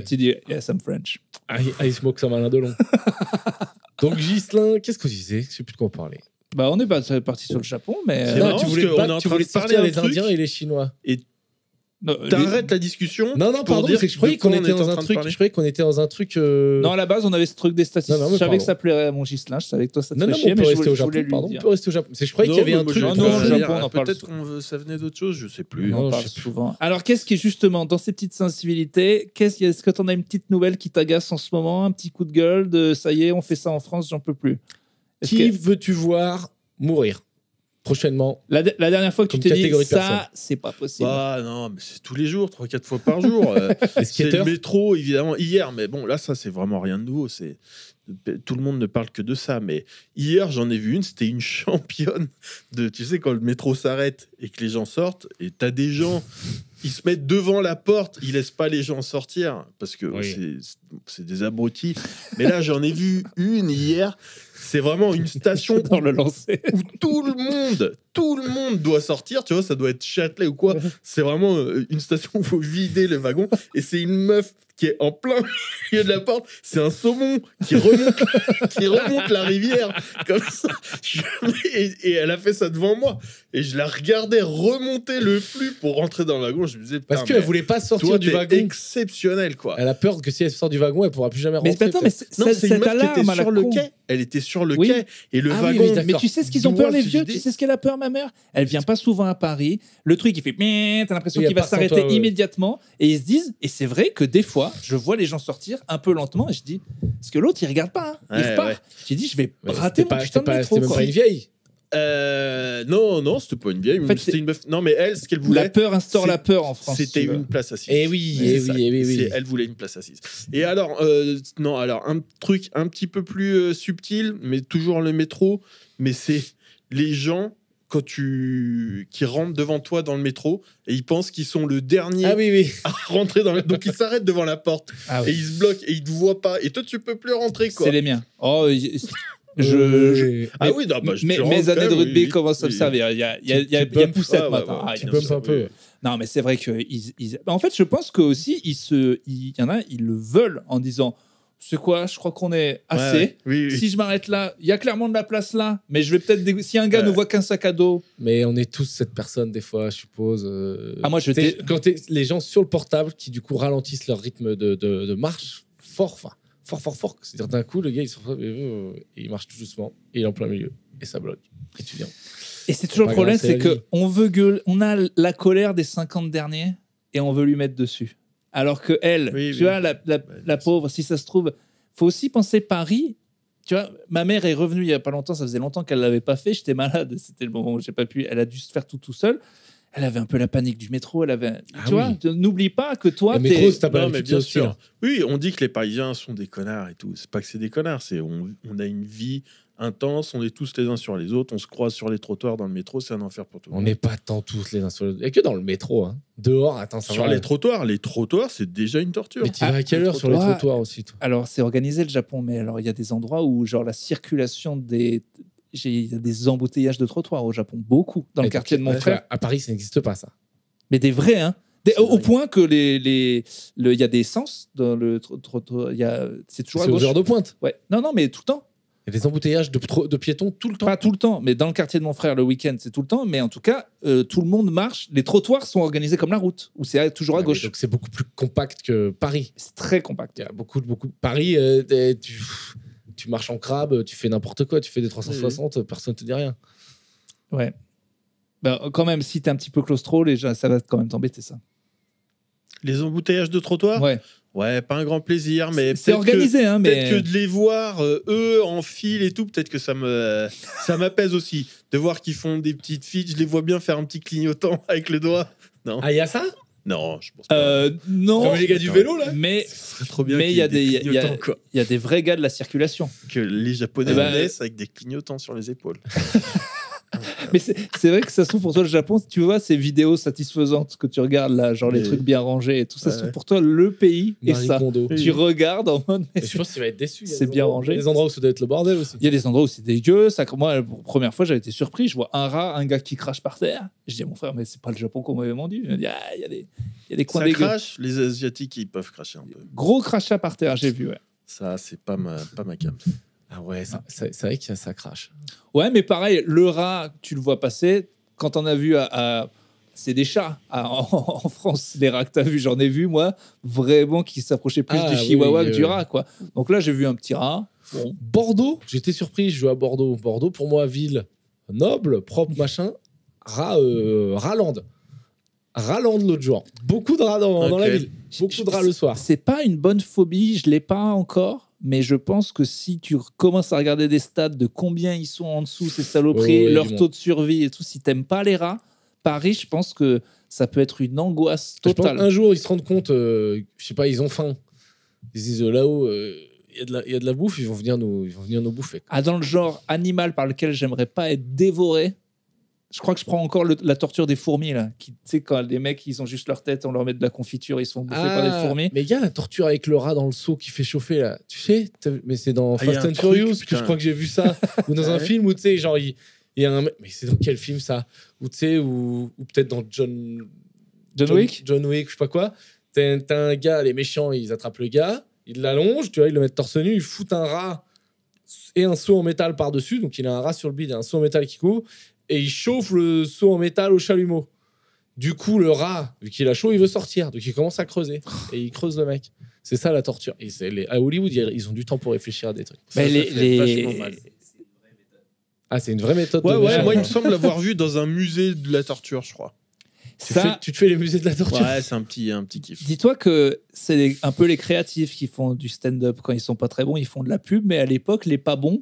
Tu dis, yes, I'm French. I smoke some Alain Delon. Donc, Ghislain, qu'est-ce que tu disais? Je sais plus de quoi on parlait. Bah, on est parti sur le Japon, mais. C'est Non, marrant, tu voulais, parce qu'on est en tu train voulais de parler sortir d'un les truc. Indiens et les Chinois. T'arrêtes la discussion. Non, pour pardon, dire c'est que je croyais de quoi qu'on on était est en dans un train de truc. parler. Je croyais qu'on était dans un truc. Non, à la base, on avait ce truc des statistiques. Non, mais je savais pardon. que ça plairait à mon Ghislain. Je savais que toi, ça te Non, fait non, chier, on mais peut je rester au voulais Japon. lui Pardon, dire. on peut rester au Japon. Je croyais qu'il y avait un truc. Non, au Japon, on en parle Peut-être qu'on ça venait d'autre chose, je sais plus. On en Non, parle je sais souvent. Alors, qu'est-ce qui est justement dans ces petites sensibilités, est-ce que tu en as une petite nouvelle qui t'agace en ce moment, un petit coup de gueule de ça y est, on fait ça en France, j'en peux plus? Qui veux-tu voir mourir prochainement? La dernière fois que tu Comme t'es dit catégorie de ça, personnes. c'est pas possible. Bah non, mais c'est tous les jours, 3-4 fois par jour. Les C'est le skateurs. métro, évidemment, hier. Mais bon, là, ça, c'est vraiment rien de nouveau. Tout le monde ne parle que de ça. Mais hier, j'en ai vu une, c'était une championne de... Tu sais, quand le métro s'arrête et que les gens sortent, et t'as des gens... Ils se mettent devant la porte, ils laissent pas les gens sortir parce que Oui. c'est des abrutis. Mais là, j'en ai vu une hier. C'est vraiment une station Dans le lancer. où tout le monde doit sortir. Tu vois, ça doit être Châtelet ou quoi. C'est vraiment une station où il faut vider le wagon. Et c'est une meuf qui est en plein milieu de la porte. C'est un saumon qui remonte la rivière comme ça. Et elle a fait ça devant moi. Et je la regardais remonter le flux pour rentrer dans le wagon. Je me disais, Parce qu'elle voulait pas sortir toi, du t'es wagon. exceptionnel, quoi. Elle a peur que si elle sort du wagon, elle pourra plus jamais Mais rentrer. attends, mais Non, c'est une cette meuf qui alarme était à la sur le con. quai. Elle était sur le Oui. quai. Et le Ah oui, wagon... oui, d'accord. Mais tu sais ce qu'ils ont doit peur, les se vieux? vider. Tu sais ce qu'elle a peur, ma mère? Elle vient pas souvent à Paris. Le truc, il fait... T'as l'impression Oui, qu'il va elle part sans s'arrêter toi, ouais. immédiatement. Et ils se disent... Et c'est vrai que des fois, je vois les gens sortir un peu lentement et je dis... Parce que l'autre, il regarde pas. Hein. Il Ouais, repart. ouais. J'ai dit, je vais Ouais, rater c'était mon pas- putain de c'était pas- métro. c'était même quoi. pas une vieille. Non, c'était pas une vieille. En fait, c'était c'est- une meuf. Non, mais elle, ce qu'elle voulait... La peur instaure c'est- la peur en France. C'était tu vois. une place assise. Eh oui, C'est eh ça. oui, eh oui, oui. Elle voulait une place assise. Et alors, non, alors un truc un petit peu plus subtil, mais toujours le métro, mais c'est les gens qui rentrent devant toi dans le métro et ils pensent qu'ils sont le dernier Ah oui, oui. à rentrer dans le... Donc ils s'arrêtent devant la porte Ah et oui. ils se bloquent et ils te voient pas. Et toi, tu peux plus rentrer, quoi. C'est les miens. Oh, Ah oui, non, bah, mes tu rentres années de quand même, rugby oui, commencent à me oui. servir. Il y a Tu bump. poussette Ah, ouais, maintenant. ouais, Ah, Tu non, bumps un peu. Non, mais c'est vrai que en fait, je pense que aussi il y en a, ils le veulent en disant, c'est quoi, je crois qu'on est assez. Ouais, oui, oui. Si je m'arrête là, il y a clairement de la place là, mais je vais peut-être si un gars Ouais. ne voit qu'un sac à dos. Mais on est tous cette personne, des fois, je suppose. Ah, moi, je Tu sais, t'ai- quand les gens sur le portable qui, du coup, ralentissent leur rythme de marche fort. C'est-à-dire, d'un coup, le gars, il marche tout doucement et il est en plein milieu. Et ça bloque. Et tu viens. Et c'est toujours Pas le problème, grave, c'est c'est la que vie. on veut on a la colère des 50 derniers et on veut lui mettre dessus. Alors que elle, Oui, tu oui. vois, la pauvre, si ça se trouve, faut aussi penser Paris. Tu vois, ma mère est revenue il y a pas longtemps, ça faisait longtemps qu'elle l'avait pas fait. J'étais malade, c'était le moment où j'ai pas pu. Elle a dû se faire tout seul. Elle avait un peu la panique du métro. Elle avait, Ah tu vois, oui. n'oublie pas que toi, Le métro, c'est pas Non, mais l'habitude, bien aussi, sûr. hein. Oui, on dit que les Parisiens sont des connards et tout. C'est pas que c'est des connards, c'est on a une vie intense, on est tous les uns sur les autres, on se croise sur les trottoirs dans le métro, c'est un enfer pour tout le On monde. n'est pas tant tous les uns sur les autres. Il n'y a que dans le métro. Hein. Dehors, attends, ça Sur va. les trottoirs, c'est déjà une torture. Mais tu vas à quelle heure sur les trottoirs, trottoirs aussi, toi? alors c'est organisé le Japon, mais alors il y a des endroits où genre la circulation il y a des embouteillages de trottoirs au Japon, beaucoup dans le Et quartier de mon ouais, frère. À Paris, ça n'existe pas, ça. Mais des vrais, hein. C'est Au vrai. point que il y a des sens dans le trottoir. C'est toujours à C'est aux gauche. heures de pointe. Ouais. Non, mais tout le temps. Il y a des embouteillages de piétons tout le temps. Pas tout le temps, mais dans le quartier de mon frère, le week-end, c'est tout le temps. Mais en tout cas, tout le monde marche. Les trottoirs sont organisés comme la route, où c'est toujours à Ouais, mais gauche. Donc c'est beaucoup plus compact que Paris. C'est très compact. Il y a beaucoup. Paris, tu marches en crabe, tu fais n'importe quoi, tu fais des 360, personne ne te dit rien. Ouais. Ben, quand même, si t'es un petit peu claustro, ça va quand même t'embêter, ça. Les embouteillages de trottoir, Ouais. pas un grand plaisir, mais C'est peut-être organisé, hein, mais. Peut-être que de les voir, eux, en file et tout, peut-être que ça m'apaise aussi. De voir qu'ils font des petites files, je les vois bien faire un petit clignotant avec le doigt. Non, Ah, il y a ça? non, je pense pas. Non. Comme les gars du vélo, là? Mais Ce serait trop bien mais qu'il il y a ait des des- clignotants, quoi. il y a des vrais gars de la circulation. Que les Japonais Eh ben, naissent avec des clignotants sur les épaules. Mais c'est vrai que ça se trouve pour toi le Japon, tu vois ces vidéos satisfaisantes que tu regardes là, genre les trucs bien rangés et tout ça, se trouve pour toi le pays et Marie ça. Kondo. Tu regardes en mode. Et je pense qu'il va être déçu. C'est bien rangé. Il y a des endroits où ça doit être le bordel aussi. Il y a des endroits où c'est dégueu. Ça, moi, la première fois, j'avais été surpris. Je vois un rat, un gars qui crache par terre. Je dis à mon frère, mais c'est pas le Japon qu'on m'avait vendu. Il me dit, il y a des coins Ça dégueux. crache, les Asiatiques, ils peuvent cracher un peu. Gros crachat par terre, j'ai vu. Ouais, Ça, c'est pas ma cam. Ah ouais, c'est vrai que ça crache. ouais, mais pareil, le rat, tu le vois passer. Quand on a vu c'est des chats. En France, les rats que tu as vus, j'en ai vu, moi, vraiment qui s'approchaient plus du chihuahua que du rat, quoi. Donc là, j'ai vu un petit rat. Bon. Bordeaux, j'étais surpris, je jouais à Bordeaux. Bordeaux, pour moi, ville noble, propre, machin. Raland l'autre jour. Beaucoup de rats dans la ville. Beaucoup de rats le soir. C'est pas une bonne phobie, je l'ai pas encore. Mais je pense que si tu commences à regarder des stats de combien ils sont en dessous, ces saloperies, leur taux de survie et tout, si t'aimes pas les rats, Paris, je pense que ça peut être une angoisse totale. Un jour, ils se rendent compte, je sais pas, ils ont faim. Ils se disent là-haut, il y a de la bouffe, ils vont venir nous bouffer. Ah, dans le genre animal par lequel j'aimerais pas être dévoré, je crois que je prends encore la torture des fourmis, là. Tu sais, quand les mecs, ils ont juste leur tête, on leur met de la confiture, ils sont bouffés par des fourmis. Mais il y a la torture avec le rat dans le seau qui fait chauffer, là. Tu sais, mais c'est dans y a Fast un and Furious truc, que je crois que j'ai vu ça. Ou dans un film où, tu sais, genre, il y a un... Mais c'est dans quel film, ça? Ou tu sais, ou peut-être dans John Wick, je sais pas quoi. T'as un gars, les méchants, ils attrapent le gars, ils l'allongent, tu vois, ils le mettent torse nu, ils foutent un rat et un seau en métal par-dessus. Donc, il a un rat sur le bide et un seau en métal qui couvre. Et il chauffe le seau en métal au chalumeau. Du coup, le rat, vu qu'il a chaud, il veut sortir. Donc, il commence à creuser. Et il creuse le mec. C'est ça, la torture. Et à Hollywood, ils ont du temps pour réfléchir à des trucs. Mais C'est une vraie méthode. Ouais, moi, il me semble l'avoir vu dans un musée de la torture, je crois. Tu te fais les musées de la torture. Ouais, c'est un petit kiff. Dis-toi que c'est un peu les créatifs qui font du stand-up. Quand ils sont pas très bons, ils font de la pub. Mais à l'époque, les pas bons,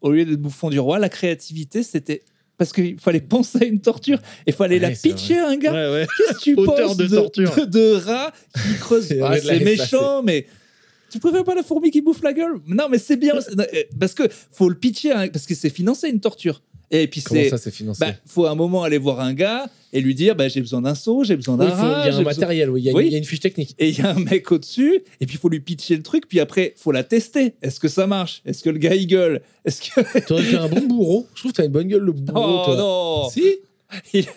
au lieu d'être bouffons du roi, la créativité, c'était... Parce qu'il fallait penser à une torture et il fallait la pitcher à un gars. Ouais. Qu'est-ce que tu penses de rat qui creuse? C'est méchant, mais tu préfères pas la fourmi qui bouffe la gueule? Non, mais c'est bien. Parce que faut le pitcher, parce que c'est financé une torture. Et puis comment ça, c'est financé? Faut à un moment aller voir un gars et lui dire j'ai besoin d'un seau, j'ai besoin d'un rat. Il y a un matériel, il y a une fiche technique. Et il y a un mec au-dessus, et puis il faut lui pitcher le truc, puis après, il faut la tester. Est-ce que ça marche? Est-ce que le gars, il gueule? Tu aurais fait un bon bourreau. Je trouve que tu as une bonne gueule, le bourreau. Oh non! Si?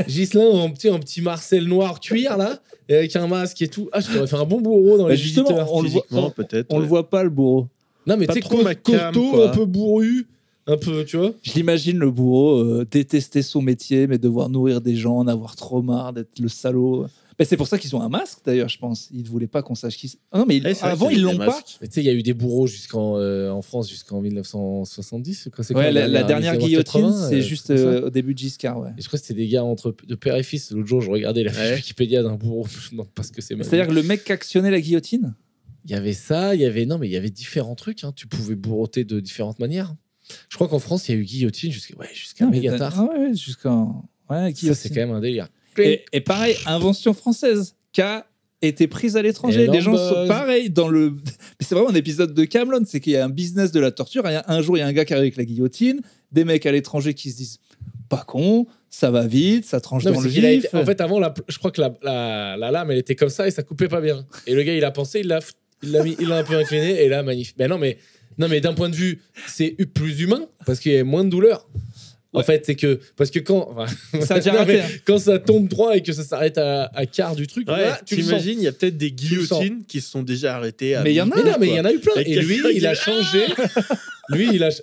Ghislain en petit Marcel noir cuir, là, et avec un masque et tout. Ah, je t'aurais fait un bon bourreau dans les visiteurs. On le voit pas, le bourreau. Non, mais tu sais, costaud, un peu bourru. Un peu, tu vois. Je l'imagine, le bourreau, détester son métier, mais devoir nourrir des gens, en avoir trop marre, d'être le salaud. Mais c'est pour ça qu'ils ont un masque, d'ailleurs, je pense. Ils ne voulaient pas qu'on sache qui c'est. Non, mais avant, ils l'ont pas. Mais tu sais, il y a eu des bourreaux en France jusqu'en 1970. La dernière guillotine, c'est juste au début de Giscard. Ouais. Et je crois que c'était des gars de père et fils. L'autre jour, je regardais la fiche Wikipédia d'un bourreau. Je me demande pas ce que c'est. C'est-à-dire que le mec qui actionnait la guillotine? Il y avait ça, il y avait différents trucs. Hein. Tu pouvais bourroter de différentes manières. Je crois qu'en France, il y a eu guillotine jusqu'à méga tard. Ouais, guillotine. Ça, c'est quand même un délire. Et pareil, invention française qui a été prise à l'étranger. Les gens sont pareils dans le. Mais c'est vraiment un épisode de Kaamelott, c'est qu'il y a un business de la torture. Un jour, il y a un gars qui arrive avec la guillotine, des mecs à l'étranger qui se disent pas con, ça va vite, ça tranche dans le vif. En fait, avant, je crois que la lame, elle était comme ça et ça coupait pas bien. Et le gars, il a pensé, il l'a un peu incliné et là, magnifique. Mais non, mais d'un point de vue, c'est plus humain parce qu'il y a moins de douleur. En fait, c'est que parce que quand ça a déjà arrêté, quand ça tombe droit et que ça s'arrête à quart du truc, là, tu t'imagines, il y a peut-être des guillotines qui se sont déjà arrêtées. Mais il y en a, mais il y en a eu plein. Et lui, il a changé.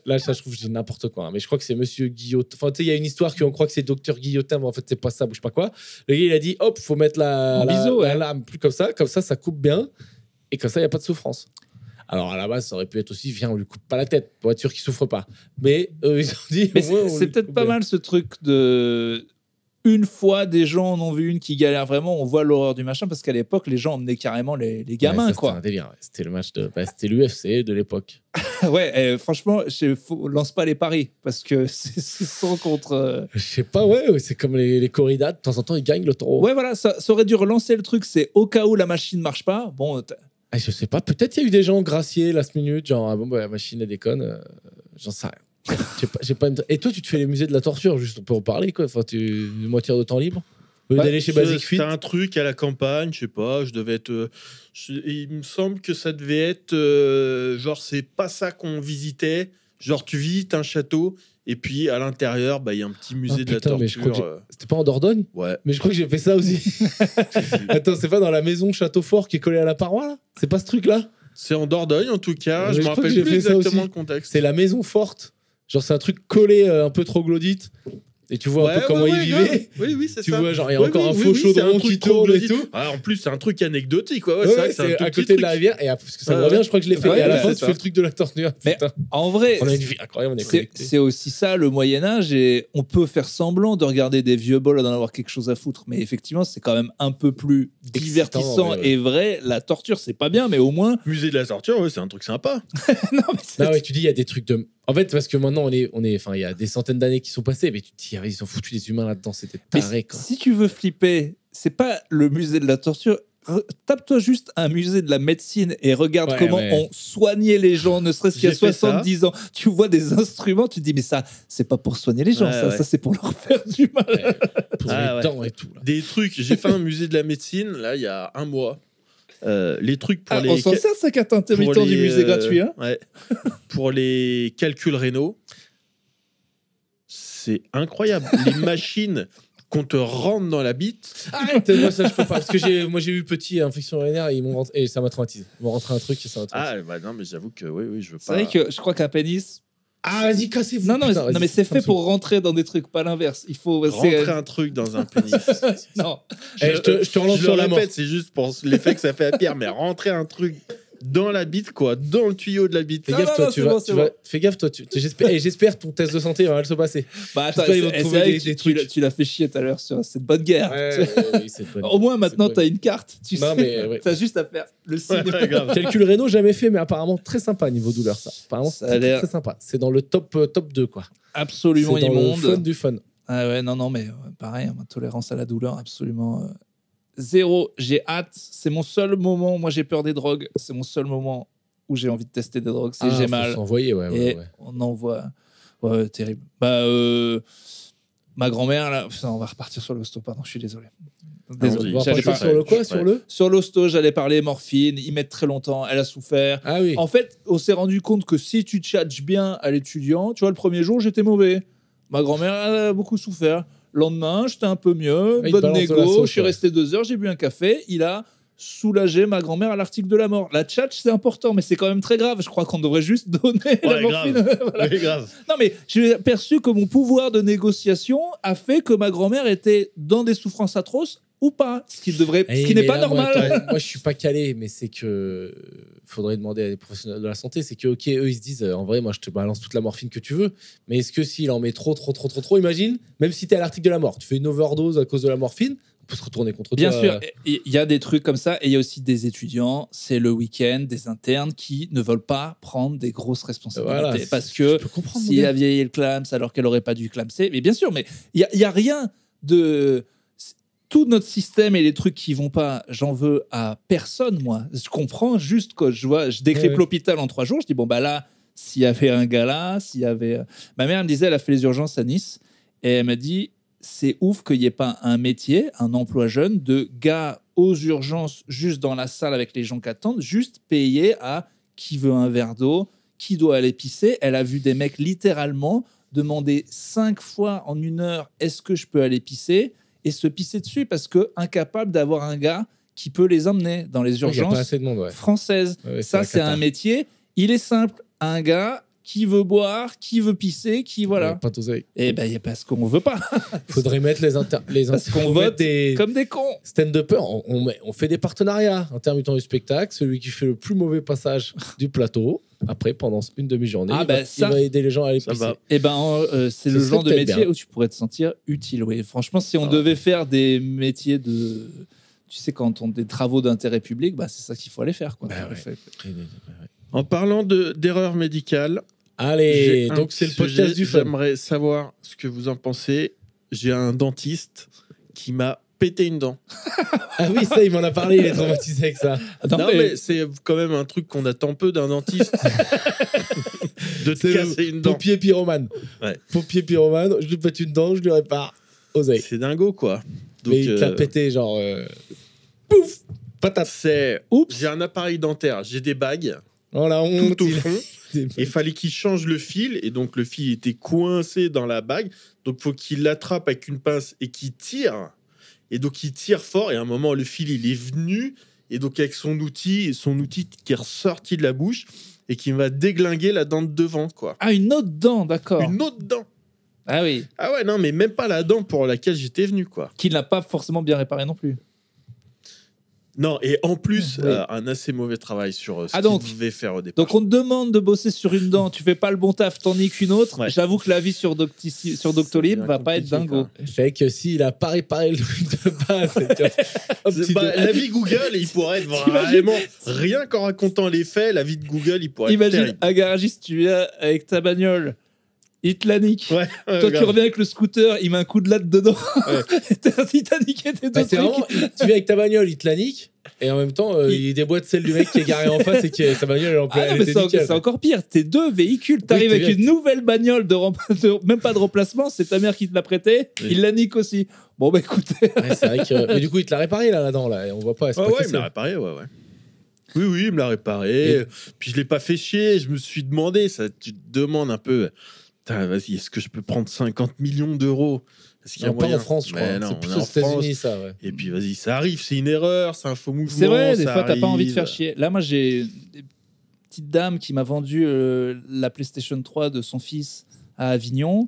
Là, ça, je trouve que j'ai n'importe quoi. Hein, mais je crois que c'est Monsieur Guillotin. Enfin, tu sais, il y a une histoire qu'on croit que c'est Docteur Guillotin, mais en fait, c'est pas ça, bouge pas quoi. Le gars, il a dit, hop, faut mettre la lame plus comme ça, ça coupe bien, et comme ça, il y a pas de souffrance. Alors à la base, ça aurait pu être aussi, viens, on lui coupe pas la tête, pour être sûr qu'il souffre pas. Mais ils ont dit. Mais c'est peut-être pas mal ce truc de. Une fois, des gens en ont vu une qui galère vraiment, on voit l'horreur du machin, parce qu'à l'époque, les gens emmenaient carrément les gamins, quoi. C'était un délire. Ouais. C'était le match c'était l'UFC de l'époque. Ouais, franchement, lance pas les paris, parce que c'est sans contre. Je sais pas, c'est comme les corridas, de temps en temps, ils gagnent le taureau. Ouais, voilà, ça aurait dû relancer le truc, c'est au cas où la machine marche pas, bon. Je sais pas, peut-être il y a eu des gens graciés last minute, genre, la machine elle déconne, j'en sais rien. J'ai pas... Et toi, tu te fais les musées de la torture, juste, on peut en parler, quoi. Enfin, une moitié de temps libre. Au lieu d'aller chez Basic Fit. C'était un truc à la campagne, je sais pas, je devais être. Il me semble que ça devait être. Genre, c'est pas ça qu'on visitait. Genre, tu visites un château. Et puis à l'intérieur, il y a un petit musée de la torture. C'était pas en Dordogne ? Ouais. Mais je crois que j'ai fait ça aussi. Attends, c'est pas dans la maison Château Fort qui est collée à la paroi là ? C'est pas ce truc-là ? C'est en Dordogne en tout cas. Mais je me rappelle plus exactement le contexte. C'est la maison forte. Genre c'est un truc collé un peu troglodyte. Et tu vois un peu comment ils vivaient. Oui, c'est ça. Tu vois, genre, il y a encore un faux chaudron qui tourne et tout. Ah, en plus, c'est un truc anecdotique. Ouais, c'est vrai que c'est à côté de la rivière. Et parce que ça me revient, je crois que je l'ai fait. Et à la fin, tu fais le truc de la torture. Mais en vrai, on a une vie incroyable. C'est aussi ça, le Moyen-Âge. Et on peut faire semblant de regarder des vieux bols d'en avoir quelque chose à foutre. Mais effectivement, c'est quand même un peu plus divertissant et vrai. La torture, c'est pas bien, mais au moins. Musée de la torture, c'est un truc sympa. Non, mais tu dis, il y a des trucs de. En fait, parce que maintenant, enfin, il y a des centaines d'années qui sont passées, mais tu te dis, ils ont foutu des humains là-dedans, c'était taré, quoi. Si tu veux flipper, c'est pas le musée de la torture. Tape-toi juste un musée de la médecine et regarde comment on soignait les gens, ne serait-ce qu'il y a 70 ans. Tu vois des instruments, tu te dis, mais ça, c'est pas pour soigner les gens, ça c'est pour leur faire du mal. Pour les dents et tout. Là. Des trucs, j'ai fait un musée de la médecine, là, il y a un mois. Les trucs pour les. On s'en sert, ça, carte intermittent du musée gratuit. Hein pour les calculs rénaux, c'est incroyable. Les machines qu'on te rentre dans la bite. Arrête, moi ça je peux pas. Parce que j'ai eu petit infection urinaire et ça m'a traumatisé. Ils m'ont rentré un truc et ça m'a traumatisé. Non, mais j'avoue que oui, je veux pas. C'est vrai que je crois qu'un pénis. Ah, vas-y, cassez-vous. Non, mais c'est fait pour rentrer dans des trucs, pas l'inverse. Il faut rentrer un truc dans un pénis. Non. Je te relance sur la mort. C'est juste pour l'effet que ça fait à Pierre, mais rentrer un truc dans la bite, quoi, dans le tuyau de la bite. Fais gaffe, toi, fais gaffe, toi. J'espère ton test de santé va mal se passer. Bah attends, tu l'as fait chier tout à l'heure sur cette bonne guerre. Oui, au moins maintenant t'as une carte. Tu sais, mais t'as juste à faire le signe. Calcul rénaux jamais fait, mais apparemment très sympa niveau douleur ça. Apparemment ça a l'air très sympa. C'est dans le top 2 quoi. Absolument immonde. C'est le fun du fun. Ah ouais, non, mais pareil, ma tolérance à la douleur absolument. 0, j'ai hâte. C'est mon seul moment. Moi, j'ai peur des drogues. C'est mon seul moment où j'ai envie de tester des drogues. C'est j'ai mal. S'envoyer, on envoie. Ouais, terrible. Ma grand-mère, là. On va repartir sur l'hosto. Pardon, je suis désolé. J'allais parler sur le quoi, sur l'hosto, j'allais parler morphine. Ils mettent très longtemps. Elle a souffert. Ah oui. En fait, on s'est rendu compte que si tu tchatches bien à l'étudiant, tu vois, le premier jour, j'étais mauvais. Ma grand-mère a beaucoup souffert. Lendemain, j'étais un peu mieux, bonne négo, je suis resté 2 heures, j'ai bu un café, il a soulagé ma grand-mère à l'article de la mort. La tchatch, c'est important, mais c'est quand même très grave. Je crois qu'on devrait juste donner la morphine. Voilà. Grave. Non, mais j'ai perçu que mon pouvoir de négociation a fait que ma grand-mère était dans des souffrances atroces ou pas, ce qui n'est pas normal. Moi, je suis pas calé, mais c'est que faudrait demander à des professionnels de la santé. C'est que, ok, eux, ils se disent, en vrai, moi, je te balance toute la morphine que tu veux, mais est-ce que s'il en met trop, imagine, même si t'es à l'article de la mort, tu fais une overdose à cause de la morphine, on peut se retourner contre toi. Bien sûr, il y a des trucs comme ça, et il y a aussi des étudiants, c'est le week-end, des internes qui ne veulent pas prendre des grosses responsabilités, parce que s'il a vieilli le clams alors qu'elle aurait pas dû clamser, mais bien sûr, mais il y a rien de... Tout notre système et les trucs qui vont pas, j'en veux à personne, moi. Je comprends juste que je décrypte l'hôpital en 3 jours, je dis, bon, là, s'il y avait un gars là, s'il y avait... Ma mère me disait, elle a fait les urgences à Nice, et elle m'a dit, c'est ouf qu'il n'y ait pas un métier, un emploi jeune, de gars aux urgences, juste dans la salle avec les gens qui attendent, juste payé à qui veut un verre d'eau, qui doit aller pisser. Elle a vu des mecs littéralement demander 5 fois en 1 heure, est-ce que je peux aller pisser ? Et se pisser dessus parce que incapable d'avoir un gars qui peut les emmener dans les urgences françaises. Ça, c'est un métier. Il est simple. Un gars qui veut boire, qui veut pisser, qui voilà. Et il y a parce qu'on veut pas. Faudrait mettre parce qu'on vote comme des cons. Stand-uppers, on fait des partenariats. Intermittent du spectacle, celui qui fait le plus mauvais passage du plateau. Après, pendant une demi-journée, il va aider les gens à aller pisser. C'est le genre de métier où tu pourrais te sentir utile. Oui. Franchement, si on devait faire des métiers de... Tu sais, quand on des travaux d'intérêt public, c'est ça qu'il faut aller faire. Quoi. En parlant d'erreurs médicales... Allez, donc c'est le podcast du fun. J'aimerais savoir ce que vous en pensez. J'ai un dentiste qui m'a pété une dent. Ah oui, ça, il m'en a parlé, il est traumatisé avec ça. Non, mais c'est quand même un truc qu'on attend peu d'un dentiste. De te casser une dent. Pompier pyromane. Ouais. Pompier pyromane, je lui pète une dent, je lui répare. Oseille. C'est dingo, quoi. Donc, Mais il te l'a pété, genre... Pouf, patate. Oups. J'ai un appareil dentaire, j'ai des bagues. Oh la honte. Tout au fond. Il fallait qu'il change le fil. Et donc, le fil était coincé dans la bague. Donc, il faut qu'il l'attrape avec une pince et qu'il tire. Et donc, il tire fort. Et à un moment, le fil, il est venu. Et donc, avec son outil qui est ressorti de la bouche et qui va déglinguer la dent de devant, quoi. Ah, une autre dent, d'accord. Une autre dent. Ah oui. Ah ouais, non, mais même pas la dent pour laquelle j'étais venu, quoi. Qui l'a pas forcément bien réparé non plus. Non, et en plus, Oui. un assez mauvais travail sur ce donc- qu'il devait faire au départ. Donc on te demande de bosser sur une dent, tu fais pas le bon taf, t'en niques une autre. Ouais. J'avoue que la vie sur Doctolib bien va pas être compliqué, dingo. quoi. C'est que s'il a pas réparé le truc de base, La vie Google, il pourrait être vraiment... Rien qu'en racontant les faits, la vie de Google, il pourrait être Imagine terrible. un garagiste, tu viens avec ta bagnole, il te la nique. Ouais, Toi, tu reviens avec le scooter, il met un coup de latte dedans. Il t'a niqué tes deux c'est trucs. vraiment, tu viens avec ta bagnole, il te la nique, et en même temps, il déboîte celle du mec qui est garé en face et qui sa bagnole, Ah non, elle mais était nickel. c'est encore pire. T'es deux véhicules. T'arrives t'es avec bien. une nouvelle bagnole même pas de remplacement. C'est ta mère qui te l'a prêté. Oui. Il la nique aussi. Bon, bah écoutez. Ouais, c'est vrai que... Mais du coup, il te l'a réparé là, là-dedans, là, et on voit pas. C'est Ouais, pas ouais, il cassé. me l'a réparé, ouais. Oui, il me l'a réparé. Puis je l'ai pas fait chier. Je me suis demandé, ça, tu te demandes un peu, putain, vas-y, est-ce que je peux prendre 50 millions d'euros? Est-ce qu'il y a Non, pas moyen? en France, je crois. Mais non, C'est on plus est aux en États-Unis, France. ça, ouais. Et puis, vas-y, ça arrive, c'est une erreur, c'est un faux mouvement. C'est vrai, des ça fois, t'as pas envie de arrive. faire chier. Là, moi, j'ai une petite dame qui m'a vendu la PlayStation 3 de son fils à Avignon.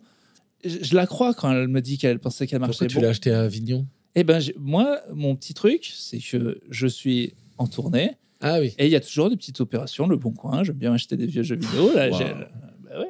Je la crois quand elle me dit qu'elle pensait qu'elle marchait. Pourquoi tu l'as acheté à Avignon? Eh ben, moi, mon petit truc, c'est que je suis en tournée Ah oui. et il y a toujours des petites opérations, le bon coin. J'aime bien acheter des vieux jeux vidéo. Là, Wow. bah ouais.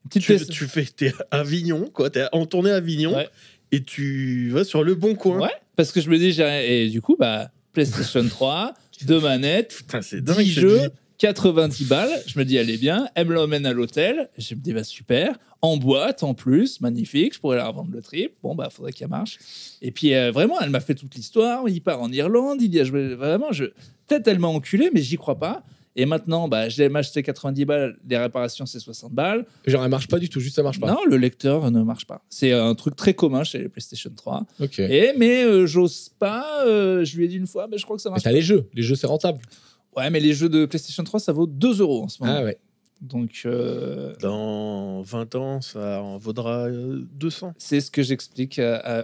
Une petite T'es à Avignon, quoi. T'es en tournée à Avignon Ouais. et tu vas sur le bon coin. Ouais, parce que je me dis, et du coup, bah, PlayStation 3, 2 manettes, Putain, c'est 10 dingue. jeux, cette vie. 90 balles. Je me dis, elle est bien. Elle me l'emmène à l'hôtel. Je me dis, bah, super. En boîte, en plus, magnifique. Je pourrais la revendre le trip. Bon, bah, faudrait qu'elle marche. Et puis, vraiment, elle m'a fait toute l'histoire. Il part en Irlande. Il y a joué. Vraiment, peut-être elle m'a enculé, mais j'y crois pas. Et maintenant, bah, je l'ai acheté 90 balles. Les réparations, c'est 60 balles. Genre, elle marche pas du tout, juste ça marche pas. Non, le lecteur ne marche pas. C'est un truc très commun chez les PlayStation 3. Ok. Mais j'ose pas. Je lui ai dit une fois, mais je crois que ça Mais marche t'as pas. les jeux c'est rentable. Ouais, mais les jeux de PlayStation 3, ça vaut 2 € en ce moment. Ah ouais. Donc, Dans 20 ans, ça en vaudra 200. c'est ce que j'explique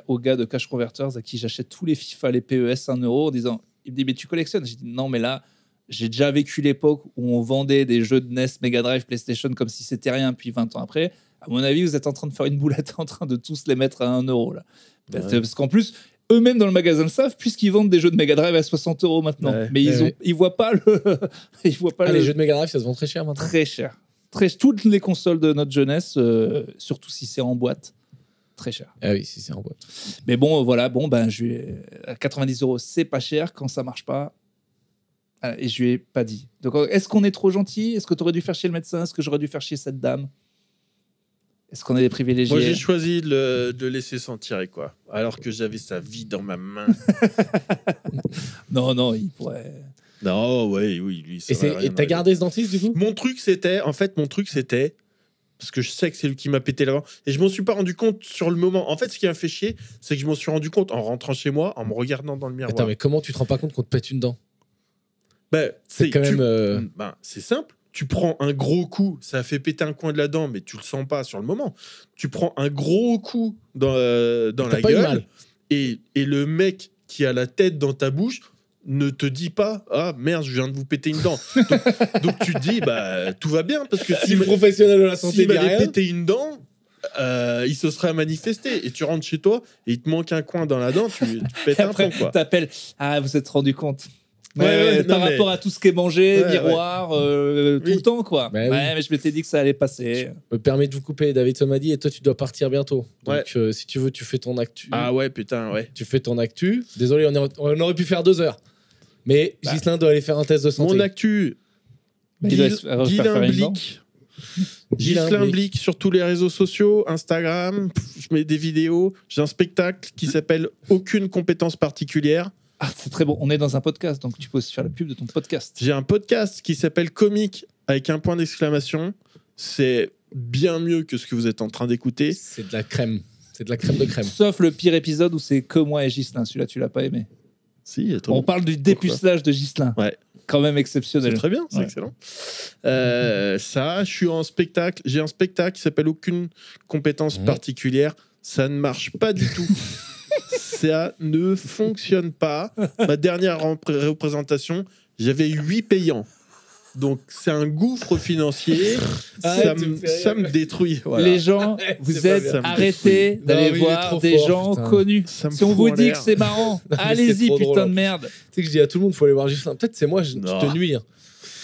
aux gars de Cash Converters à qui j'achète tous les FIFA, les PES 1 € en disant, il me dit, mais tu collectionnes? J'ai dit, non, mais là, j'ai déjà vécu l'époque où on vendait des jeux de NES, Mega Drive, PlayStation comme si c'était rien, puis 20 ans après. À mon avis, vous êtes en train de faire une boulette en train de tous les mettre à 1 € là. Parce qu'en plus, eux-mêmes dans le magasin le savent, puisqu'ils vendent des jeux de Mega Drive à 60 € maintenant. Ouais. Mais ils voient pas le. Ils voient pas Les jeux de Mega Drive, ça se vend très cher maintenant. Très cher. Toutes les consoles de notre jeunesse, surtout si c'est en boîte, très cher. Ah oui, si c'est en boîte. Mais bon, voilà, à 90 €, c'est pas cher quand ça marche pas. Et je lui ai pas dit. Donc, est-ce qu'on est trop gentil? Est-ce que tu aurais dû faire chier le médecin? Est-ce que j'aurais dû faire chier cette dame? Est-ce qu'on est des privilégiés? Moi, j'ai choisi de le laisser s'en tirer, quoi. Alors que j'avais sa vie dans ma main. Non, il pourrait. Non, ouais, oui, lui. ça Et va rien t'as arriver. gardé ce dentiste du coup? Mon truc, c'était. Parce que je sais que c'est lui qui m'a pété l'avant. Et je m'en suis pas rendu compte sur le moment. En fait, ce qui m'a fait chier, c'est que je m'en suis rendu compte en rentrant chez moi, en me regardant dans le miroir. Attends, mais comment tu te rends pas compte qu'on te pète une dent? Ben, C'est quand même. Ben, c'est simple. Tu prends un gros coup, ça fait péter un coin de la dent, mais tu le sens pas sur le moment. Tu prends un gros coup dans la pas eu gueule, mal. et le mec qui a la tête dans ta bouche ne te dit pas « Ah, merde, je viens de vous péter une dent ». Donc tu te dis « Bah, tout va bien » parce que Si le professionnel de la santé s'il dit m'avait rien. pété une dent, il se serait manifesté. Et tu rentres chez toi et il te manque un coin dans la dent, tu pètes Et un après, pont, quoi. t'appelles. Ah, vous êtes rendu compte? Ouais, par non, mais- rapport à tout ce qui est mangé, Ouais, miroir, tout Oui. le temps, quoi. Bah Ouais, oui. mais je m'étais dit que ça allait passer. Me permet de vous couper, Davidson m'a dit, et toi tu dois partir bientôt. Ouais. Donc si tu veux, tu fais ton actu. Ah ouais, putain, ouais. Tu fais ton actu. Désolé, on aurait pu faire 2 heures. Mais Bah. Ghislain doit aller faire un test de santé. Mon actu, Il doit se refaire faire Ghislain une dent. Blic. Ghislain Blic sur tous les réseaux sociaux, Instagram, je mets des vidéos. J'ai un spectacle qui s'appelle Aucune compétence particulière. Ah, c'est très bon. On est dans un podcast, donc tu peux aussi faire la pub de ton podcast. J'ai un podcast qui s'appelle Comique avec un point d'exclamation. C'est bien mieux que ce que vous êtes en train d'écouter. C'est de la crème. C'est de la crème de crème. Sauf le pire épisode où c'est que moi et Ghislain. Celui-là, tu l'as pas aimé. Si, il y a trop On bon. parle du dépucelage de Ghislain. Ouais. Quand même C'est exceptionnel. très bien, c'est Ouais. excellent. Ça, je suis en spectacle. J'ai un spectacle qui s'appelle Aucune compétence particulière. Ça ne marche pas du tout. Ça ne fonctionne pas. Ma dernière représentation, j'avais 8 payants. Donc, c'est un gouffre financier. Ça me détruit. Voilà. Les gens, C'est vous pas êtes bien. arrêtés Non, d'aller mais il est voir trop des fort, gens putain. connus. Ça me Si on fout vous en dit l'air. que c'est marrant, mais allez-y, c'est trop putain drôle. de merde. Tu sais que je dis à tout le monde, il faut aller voir Ghislain. Peut-être c'est moi, je Non. te nuire.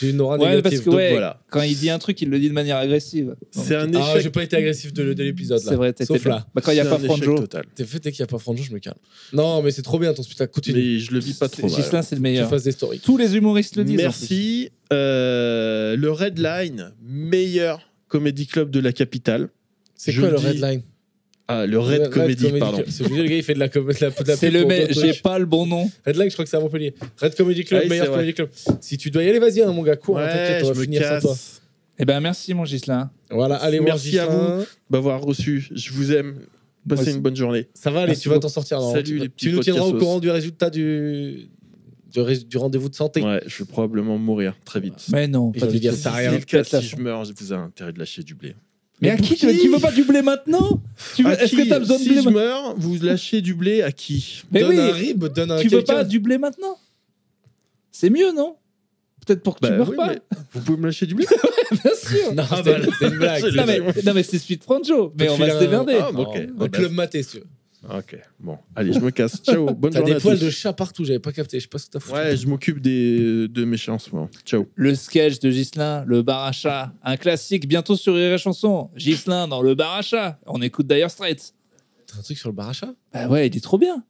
J'ai une aura Ouais, négative. parce que donc ouais, voilà. quand il dit un truc, il le dit de manière agressive. C'est un Ah, échec. j'ai pas été agressif de l'épisode là. C'est vrai, t'étais Sauf bien. là. Bah, quand il n'y a C'est pas un échec Franjo, total. T'es fait dès qu'il n'y a pas Franjo, je me calme. Non, mais c'est trop bien ton spectacle. Continue. Mais je le vis pas trop mal. Ghislain, c'est le Tu meilleur. fasses des stories. Tous les humoristes le disent. Merci. Le Red Line, meilleur comédie club de la capitale. C'est Je quoi le dis- Red Line? Ah, le Red Comedy, pardon. Club. C'est le gars, il fait de la pub. C'est le mec, j'ai pas le bon nom. Red Line, je crois que c'est à Montpellier. Red Comedy Club, Ah oui, meilleur c'est vrai. Comedy Club. Si tu dois y aller, vas-y, hein, mon gars, cours. hein, Ouais, T'inquiète, on je va me finir sans toi. casse. Eh ben merci, mon Ghislain. Voilà, allez voir Merci à Ghislain. D'avoir reçu. Je vous aime. Passez Moi une bonne journée. Ça va, allez, Merci tu vas beaucoup. t'en sortir. non, Salut, les petits tu nous tiendras au podcastos. courant du résultat du rendez-vous de santé. Ouais, je vais probablement mourir très vite. Mais non, Il pas va du lui dire tout. ça Si rien. c'est le cas, Peut-être la si je fin. meurs, vous avez intérêt de lâcher du blé. Mais à qui tu veux pas du blé maintenant Est-ce que t'as besoin de Si blé je maintenant meurs, vous lâchez du blé à qui? Mais Donne oui, un rib, donne un tu veux quelqu'un. pas du blé maintenant C'est mieux, non Peut-être pour que tu meurs oui, pas. mais vous pouvez me lâcher du blé? Bien sûr. Non, Ah, c'est bah, c'est une blague. je Non l'ai mais, non mais c'est suite Franjo, mais on va se démerder. Ah, ok. Un club maté, si tu veux. Ok, bon. Allez, je me casse. Ciao, bonne T'as journée des à poils tous. de chat partout, j'avais pas capté. Je sais pas ce que t'as foutu. Ouais, je m'occupe de mes chats en ce moment. Ciao. Le sketch de Ghislain, le bar à chat, un classique bientôt sur Rire et Chanson. Ghislain dans le bar à chat. On écoute d'ailleurs Straits. T'as un truc sur le bar à chat? Bah ouais, il est trop bien.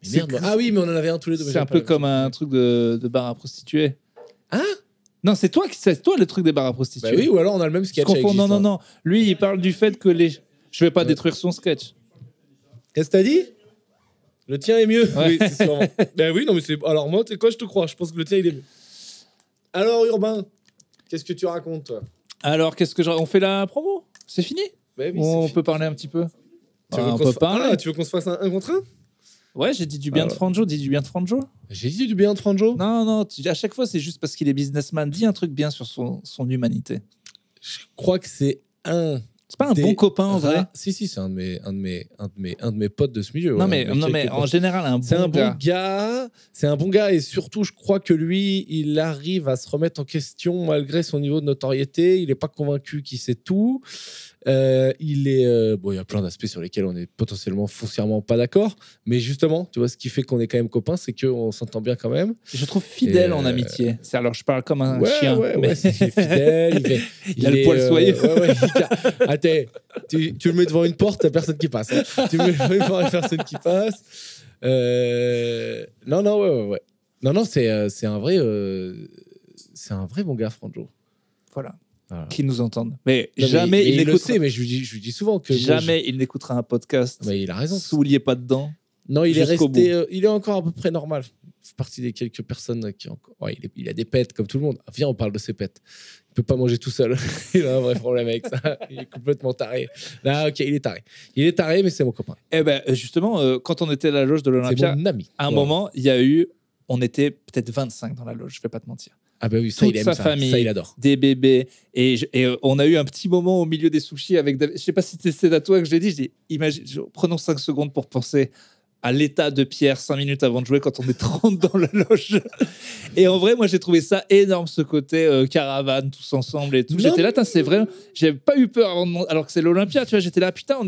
Mais merde, moi. Ah oui, mais on en avait un tous les deux. mais C'est un j'avais peu pas comme un truc de bar à prostituées. Hein Non, c'est toi le truc des bars à prostituées. Bah oui, ou alors on a le même Je sketch. confonds. avec Non, non, Ghislain. non. Lui, il parle du fait que les. Je vais pas détruire son sketch. Qu'est-ce que t'as dit? Le tien est mieux. Ouais. Oui, c'est sûrement. Ben oui, non, mais c'est. Alors moi, tu sais quoi, je te crois. Je pense que le tien, il est mieux. Alors, Urbain, qu'est-ce que tu racontes, toi? Alors, qu'est-ce que on fait la promo C'est fini Ben oui, On c'est peut parler un petit peu. Tu veux on qu'on peut se- parler. Ah, tu veux qu'on se fasse un contre un? Ouais, j'ai dit du bien de Alors. Franjo. Dis du bien de Franjo. J'ai dit du bien de Franjo. Non, non. À chaque fois, c'est juste parce qu'il est businessman. Dis un truc bien sur son humanité. Je crois que c'est un. C'est pas un des bon copain en vrai. Si, c'est un de mes potes de ce milieu. Non, ouais, mais, quelques en potes. général, un C'est un bon bon gars. gars. C'est un bon gars et surtout, je crois que lui, il arrive à se remettre en question malgré son niveau de notoriété. Il n'est pas convaincu qu'il sait tout. Il est bon, il y a plein d'aspects sur lesquels on est potentiellement foncièrement pas d'accord, mais justement, tu vois, ce qui fait qu'on est quand même copains, c'est qu'on s'entend bien quand même. Je trouve fidèle Et, en amitié. C'est alors je parle comme un Ouais, chien. ouais, mais- ouais, il est fidèle, Il a le poil soyeux. Ouais, ouais, attends, tu le mets devant une porte, t'as personne qui passe. Hein. Tu le mets devant une personne qui passe. Non, non, ouais. Non, c'est un vrai bon gars, Franjo. Voilà. Voilà. Qui nous entendent. Mais Non, jamais mais il il le n'écoutera. sait, mais je lui dis souvent que Jamais il n'écoutera un podcast. Mais il a raison. Souliez pas dedans. Non, il est Jusqu'au resté. Il est encore à peu près normal. Il fait partie des quelques personnes qui ont encore. Ouais, il a des pets comme tout le monde. Viens, on parle de ses pets. Il peut pas manger tout seul. Il a un vrai problème avec ça. Il est complètement taré. Là, ok, il est taré. Il est taré, mais c'est mon copain. Eh ben justement, quand on était à la loge de C'est l'Olympia, mon ami. à un Ouais. moment, il y a eu, on était peut-être 25 dans la loge. Je vais pas te mentir. Ah bah oui, ça toute il aime sa ça. famille. Ça il adore. Des bébés et on a eu un petit moment au milieu des sushis avec David. Je sais pas si c'est à toi que je l'ai dit. Je dis, imagine, prenons 5 secondes pour penser à l'état de Pierre 5 minutes avant de jouer quand on est 30 dans la loge. Et en vrai, moi j'ai trouvé ça énorme, ce côté caravane tous ensemble et tout. Non, J'étais là, c'est vrai, j'ai pas eu peur alors que c'est l'Olympia, tu vois. J'étais là, putain,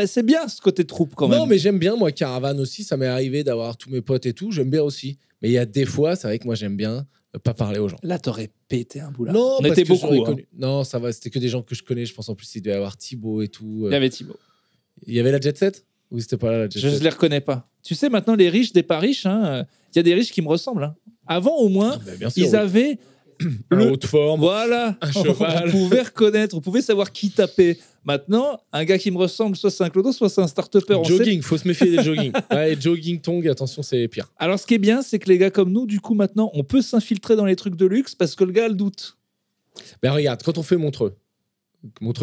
c'est bien ce côté troupe quand même. Non, mais j'aime bien, moi, Caravane aussi. Ça m'est arrivé d'avoir tous mes potes et tout. J'aime bien aussi. Mais il y a des fois, c'est vrai que moi, j'aime bien pas parler aux gens. Là, t'aurais pété un bout là. Non, on parce était que j'aurais beaucoup. Hein. connu- Non, ça va. C'était que des gens que je connais. Je pense en plus, il devait y avoir Thibaut et tout. Il y avait Thibaut. Il y avait la Jet Set? Ou c'était pas là, la Jet Je Set? ne les reconnais pas. Tu sais, maintenant, les riches des pas riches, il y a des riches qui me ressemblent. Hein. Avant, au moins, Ah, bah, bien sûr, ils oui. avaient haute forme. Voilà. Un cheval. On pouvait reconnaître, on pouvait savoir qui tapait. Maintenant, un gars qui me ressemble, soit c'est un clodo, soit c'est un start-upper. Jogging, faut se méfier des jogging. Ouais, jogging, tongs, attention, c'est pire. Alors, ce qui est bien, c'est que les gars comme nous, du coup, maintenant, on peut s'infiltrer dans les trucs de luxe parce que le gars a le doute. Ben regarde, quand on fait Montreux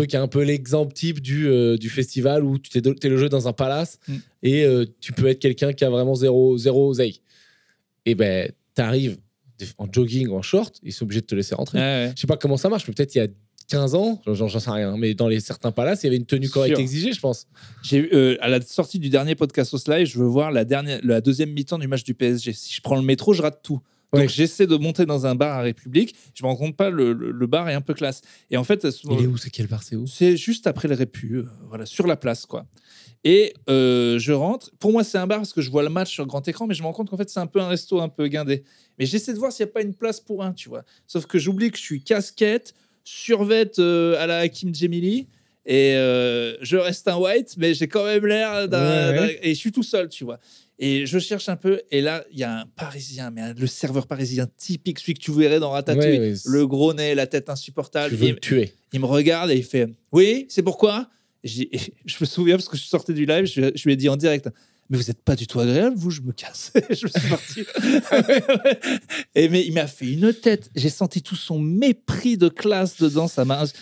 qui est un peu l'exemple type du festival où tu t'es logé dans un palace et tu peux être quelqu'un qui a vraiment zéro oseille. Et ben, t'arrives en jogging ou en short, ils sont obligés de te laisser rentrer. Ouais. Je sais pas comment ça marche, mais peut-être il y a 15 ans, j'en sais rien, mais dans certains palaces, il y avait une tenue correcte exigée, je pense. À la sortie du dernier podcast au Sly, je veux voir la deuxième mi-temps du match du PSG. Si je prends le métro, je rate tout. Donc j'essaie de monter dans un bar à République. Je me rends compte pas, le bar est un peu classe. Et en fait, il est où? C'est quel bar? C'est où? C'est juste après le Répu, voilà, sur la place, quoi. Et je rentre. Pour moi, c'est un bar parce que je vois le match sur grand écran, mais je me rends compte qu'en fait, c'est un peu un resto un peu guindé. Mais j'essaie de voir s'il n'y a pas une place pour un, tu vois. Sauf que j'oublie que je suis casquette, survêt à la Hakim Djemili. Et je reste un white, mais j'ai quand même l'air et je suis tout seul, tu vois. Et je cherche un peu, et là, il y a un Parisien, mais le serveur parisien typique, celui que tu verrais dans Ratatouille, le gros nez, la tête insupportable. Tu veux le tuer. Il me regarde et il fait « Oui, c'est pourquoi ?» Je me souviens, parce que je sortais du live, je lui ai dit en direct « Mais vous n'êtes pas du tout agréable, vous, je me casse. » Je me suis parti. Mais il m'a fait une tête. J'ai senti tout son mépris de classe dedans. Ça m'a... Parce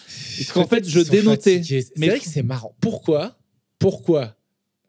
qu'en fait, je dénotais. C'est vrai que c'est marrant. Pourquoi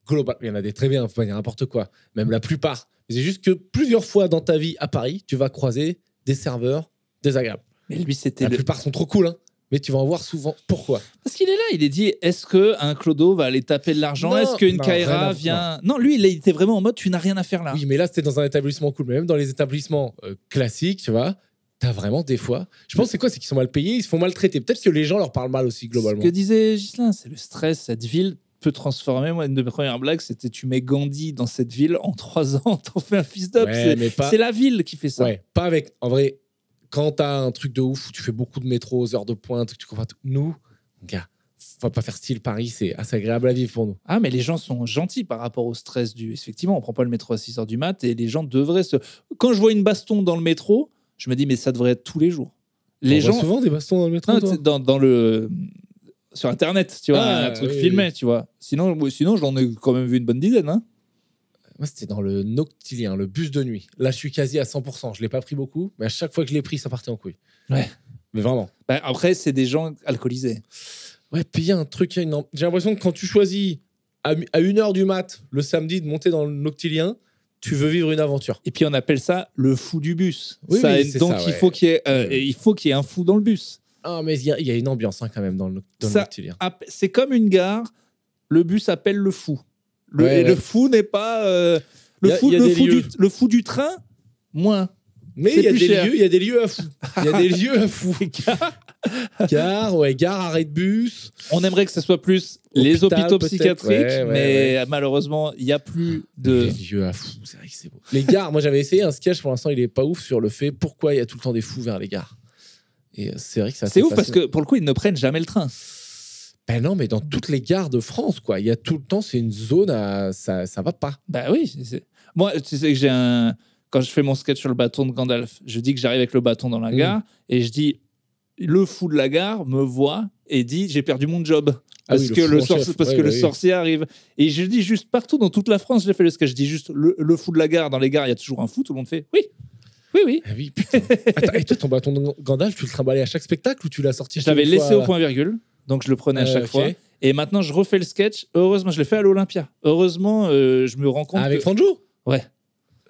global, il y en a des très bien, il y a n'importe quoi, même la plupart. C'est juste que plusieurs fois dans ta vie à Paris, tu vas croiser des serveurs désagréables. Mais lui, c'était la plupart sont trop cool, hein, mais tu vas en voir souvent. Pourquoi? Parce qu'il est là, il est dit, est-ce qu'un Clodo va aller taper de l'argent? Est-ce qu'une Kaira vient... Non, lui, il était vraiment en mode, tu n'as rien à faire là. Oui, mais là, c'était dans un établissement cool. Mais même dans les établissements classiques, tu vois, t'as vraiment des fois... Je pense c'est quoi? C'est qu'ils sont mal payés, ils se font maltraiter. Peut-être que les gens leur parlent mal aussi, globalement. Ce que disait Ghislain, c'est le stress, cette ville peut transformer. Moi, une de mes premières blagues, c'était tu mets Gandhi dans cette ville, en 3 ans, t'en fais un fils d'up. C'est la ville qui fait ça. Ouais, pas avec... En vrai, quand t'as un truc de ouf où tu fais beaucoup de métro aux heures de pointe, tu comprends tout. Nous, gars, faut pas faire style Paris, c'est assez agréable à vivre pour nous. Ah, mais les gens sont gentils par rapport au stress du... Effectivement, on prend pas le métro à 6h du mat et les gens devraient se... Quand je vois une baston dans le métro, je me dis, mais ça devrait être tous les jours. Les gens... souvent des bastons dans le métro, dans le... Sur Internet, tu vois, un truc filmé, tu vois. Sinon, j'en ai quand même vu une bonne dizaine. Hein. Moi, c'était dans le Noctilien, le bus de nuit. Là, je suis quasi à 100%. Je l'ai pas pris beaucoup, mais à chaque fois que je l'ai pris, ça partait en couille. Ouais. Mais vraiment. Bah, après, c'est des gens alcoolisés. Ouais, puis il y a un truc... J'ai l'impression que quand tu choisis à 1h du mat, le samedi, de monter dans le Noctilien, tu veux vivre une aventure. Et puis, on appelle ça le fou du bus. Oui, donc, il faut qu'il y ait un fou dans le bus. Ah, mais il y a une ambiance quand même dans le Noctilien. C'est comme une gare, le bus appelle le fou. Le fou n'est pas... le fou du train, moins. Mais il y a des lieux à fou. Il y a des lieux à fou. Gare, arrêt de bus. On aimerait que ce soit plus les hôpitaux psychiatriques, mais malheureusement, il n'y a plus de... Des lieux à fou, c'est vrai que c'est beau. Les gares, moi j'avais essayé un sketch, pour l'instant il est pas ouf, sur le fait pourquoi il y a tout le temps des fous vers les gares. Et c'est vrai que c'est ouf parce que pour le coup, ils ne prennent jamais le train. Ben non, mais dans toutes les gares de France, quoi. Il y a tout le temps, c'est une zone à... ça va pas. Bah oui. Moi, tu sais que quand je fais mon sketch sur le bâton de Gandalf, je dis que j'arrive avec le bâton dans la gare et je dis le fou de la gare me voit et dit j'ai perdu mon job. Parce que le sorcier arrive. Et je dis juste partout dans toute la France, j'ai fait le sketch. Je dis juste le fou de la gare. Dans les gares, il y a toujours un fou. Tout le monde fait oui. Oui. Ah oui, putain. Attends, et toi, ton bâton de Gandalf, tu le trimballais à chaque spectacle ou tu l'as sorti? Je l'avais laissé au point-virgule, donc je le prenais à chaque fois. Et maintenant, je refais le sketch. Heureusement, je l'ai fait à l'Olympia. Heureusement, je me rends compte. Avec Franjo? Ouais.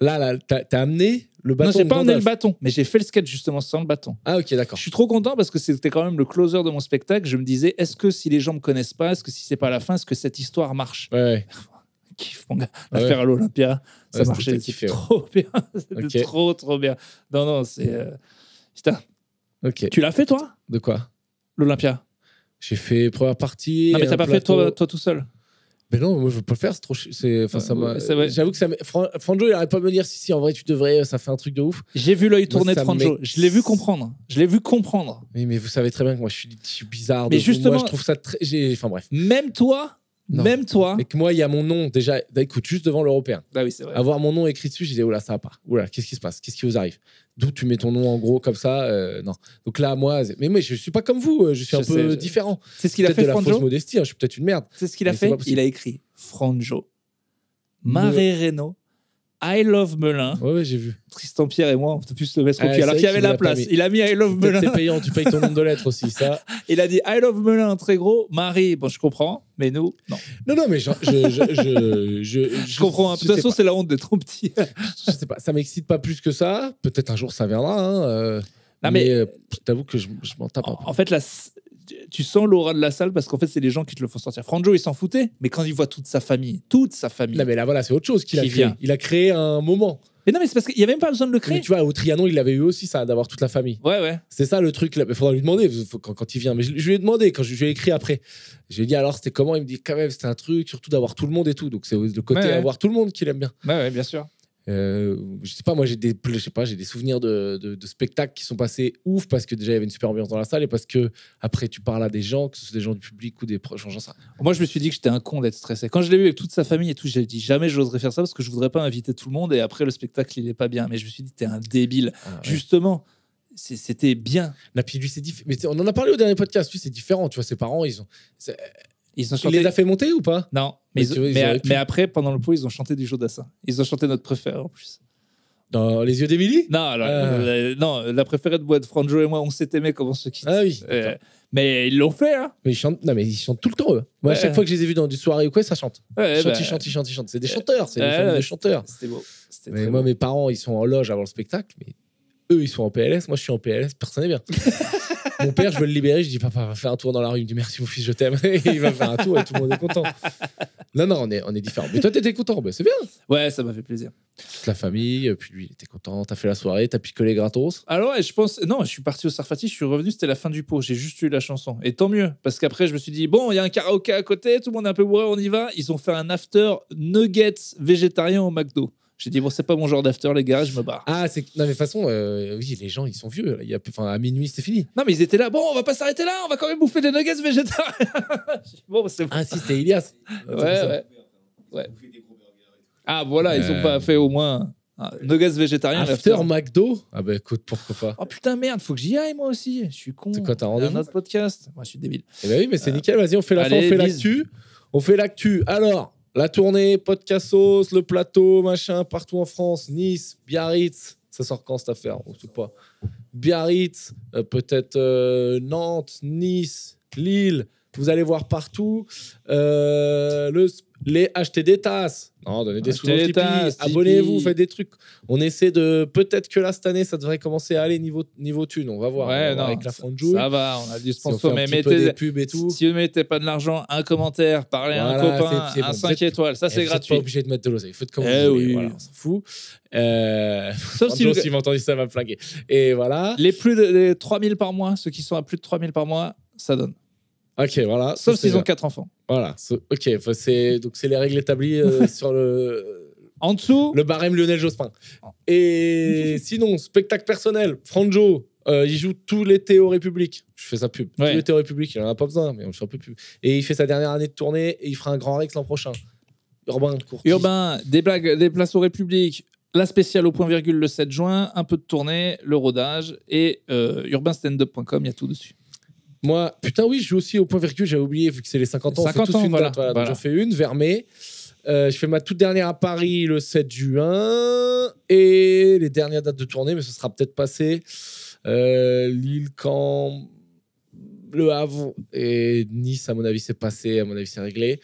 Là, t'as amené le bâton. Non, j'ai pas amené le bâton, mais j'ai fait le sketch justement sans le bâton. Ah, ok, d'accord. Je suis trop content parce que c'était quand même le closer de mon spectacle. Je me disais, est-ce que si les gens me connaissent pas, est-ce que si c'est pas la fin, est-ce que cette histoire marche? Ouais. Kiff, mon gars. L'affaire à l'Olympia, ça marchait trop bien. C'était trop bien. Non, c'est... Putain. Ok. Tu l'as fait, toi? De quoi? L'Olympia. J'ai fait première partie. Non, mais t'as pas fait toi tout seul? Mais non, moi je veux pas le faire, c'est trop j'avoue que ça Franjo, il arrête pas de me dire si en vrai tu devrais, ça fait un truc de ouf. J'ai vu l'œil tourner de Franjo, je l'ai vu comprendre. Oui, mais vous savez très bien que moi je suis bizarre. Mais justement, moi je trouve ça très... Enfin bref. Même toi, Non. Même toi. Et que moi, il y a mon nom déjà, écoute, juste devant l'Européen. Bah oui, c'est vrai. Avoir mon nom écrit dessus, je disais, oula, ça va pas. Oula, qu'est-ce qui se passe? Qu'est-ce qui vous arrive? D'où tu mets ton nom en gros comme ça? Non. Donc là, moi, mais je suis pas comme vous, je suis un peu différent. C'est ce qu'il a Peut-être fait, de la Franjo. fausse modestie, hein, je suis peut-être une merde. C'est ce qu'il a Mais c'est fait. pas possible. Il a écrit Franjo, Marais Reynaud, I Love Melun. Ouais, j'ai vu. Tristan Pierre et moi, on peut plus se le mettre au Ah, cul. Alors c'est qu'il y vrai avait qu'il la l'a pas place. mis. Il a mis I Love Peut-être Melun. c'est payant, tu payes ton nombre de lettres aussi, ça. Il a dit I Love Melun, très gros. Marie, bon, je comprends. Mais nous, non. Non, mais je comprends. De toute façon, c'est la honte d'être trop petit. Je sais pas, ça m'excite pas plus que ça. Peut-être un jour ça viendra. Hein, Non, mais mais- je t'avoue que je m'en tape un peu. En fait, tu sens l'aura de la salle parce qu'en fait, c'est les gens qui te le font sortir. Franjo, il s'en foutait, mais quand il voit toute sa famille. Non, mais là, voilà, c'est autre chose qu'il a Qui créé. vient. Il a créé un moment. Mais non, mais c'est parce qu'il n'y avait même pas besoin de le Mais créer. tu vois, au Trianon, il avait eu aussi ça, d'avoir toute la famille. Ouais. C'est ça le truc. Il faudra lui demander quand il vient. Mais je lui ai demandé, quand je lui ai écrit après. Je lui ai dit alors, c'était comment? Il me dit quand même, c'était un truc, surtout d'avoir tout le monde et tout. Donc, c'est le côté Ouais. avoir tout le monde qu'il aime bien. Ouais, bien sûr. Je sais pas, moi j'ai des souvenirs de spectacles qui sont passés ouf parce que déjà il y avait une super ambiance dans la salle et parce que après tu parles à des gens, que ce soit des gens du public ou des proches, j'en sais rien. Moi, je me suis dit que j'étais un con d'être stressé. Quand je l'ai vu avec toute sa famille et tout, j'ai dit jamais j'oserais faire ça parce que je voudrais pas inviter tout le monde et après le spectacle il est pas bien. Mais je me suis dit t'es un débile. Ah, ouais. Justement, c'était bien. Là, puis lui c'est mais on en a parlé au dernier podcast. Lui c'est différent, tu vois, ses parents ils ont Ils ont il chanté. les a fait monter ou pas? Non, Mais mais, tu vois, ils auraient pu. mais après pendant le pot ils ont chanté du Jodassin. Ils ont chanté notre préféré en plus. Dans Les Yeux d'Émilie? Non, alors, non, la préférée de Boîte Franjo et moi on s'est aimé comme on se quitte. Ah oui. Mais ils l'ont fait hein. Mais ils chantent tout le temps eux. Moi à Ouais. chaque fois que je les ai vus dans du soirée ou quoi, ça chante. Ouais, Ils chantent. C'est des chanteurs, c'est des Ouais, familles ouais, de chanteurs. C'était beau. C'était Mais très moi, beau. mes parents, ils sont en loge avant le spectacle, mais eux, ils sont en PLS. Moi, je suis en PLS, personne n'est bien. Mon père, je veux le libérer. Je dis, papa, va faire un tour dans la rue. Il me dit, merci, mon fils, je t'aime. Et il va faire un tour et tout le monde est content. Non, on est différents. Mais toi, t'étais content. Ben, c'est bien. Ouais, ça m'a fait plaisir. Toute la famille, puis lui, il était content. T'as fait la soirée, t'as picolé gratos. Alors ouais, je pense non, je suis parti au Sarfati, je suis revenu, c'était la fin du pot, j'ai juste eu la chanson et tant mieux parce qu'après je me suis dit bon, il y a un karaoké à côté, tout le monde est un peu bourré, on y va. Ils ont fait un after nuggets végétarien au McDo. J'ai dit bon, c'est pas mon genre d'after les gars, je me barre. Ah, c'est. Non, mais de toute façon, oui, les gens, ils sont vieux. Là. À minuit, c'était fini. Non mais ils étaient là, bon, on va pas s'arrêter là, on va quand même bouffer des nuggets végétariens. Bon, c'est bon. Ah, si, c'était Ilias. Ouais. Ah voilà, ils ont pas fait au moins nuggets végétariens. After McDo. Ah, bah écoute, pourquoi pas. Oh putain merde, faut que j'y aille moi aussi. Je suis con. C'est quoi, t'as Il y a rendez-vous un autre podcast. Moi je suis débile. Eh ben oui, mais c'est nickel. Vas-y, on fait la fin, Allez, on fait bise. l'actu. On fait l'actu. Alors, la tournée, Podcastos, le plateau, machin, partout en France, Nice, Biarritz. Ça sort quand cette affaire? On sait pas. Biarritz, peut-être Nantes, Nice, Lille. Vous allez voir partout. Acheter des tasses. Non, donnez des sous dans Achetez le des Tipeee. tasses, Abonnez-vous, Tipeee. faites des trucs. On essaie de. Peut-être que là, cette année, ça devrait commencer à aller niveau thune. On va voir. Ouais, On va voir non, avec la Franjou. ça va, on a du Si on fait sponsor, un mais petit peu des mettez. pubs et tout. Si vous ne mettez pas de l'argent, un commentaire, parlez à un Voilà, copain, c'est bon. un Vous 5 êtes- étoiles, ça Et c'est vous êtes gratuit. pas obligé de mettre de l'oseille. Faites comme Eh vous voulez. oui. Voilà, on s'en fout. Sauf si Franjo, s'il m'entend dire ça, va me flinguer. Et voilà. les 3000 par mois, ceux qui sont à plus de 3000 par mois, ça donne. Ok, voilà. Sauf Ça, s'ils c'est ont bien. 4 enfants. Voilà. Donc c'est les règles établies sur En dessous, le barème Lionel Jospin. Et sinon, spectacle personnel, Franjo, il joue tout l'été au République. Je fais sa pub. Ouais. Tout l'été au République, il en a pas besoin, mais on fait un peu pub. Et il fait sa dernière année de tournée et il fera un Grand Rex l'an prochain. Urbain, Courtis. Urbain, des blagues, des places au République, la spéciale au point virgule le 7 juin, un peu de tournée, le rodage et urbainstandup.com, il y a tout dessus. Moi, putain, oui, je joue aussi au point virgule, j'avais oublié, vu que c'est les 50 ans. 50 on fait tous ans, une voilà. date, voilà. Voilà. Donc j'en fais une vers mai. Je fais ma toute dernière à Paris le 7 juin. Et les dernières dates de tournée, mais ce sera peut-être passé. Lille, Caen, Le Havre et Nice, à mon avis, c'est passé. À mon avis, c'est réglé.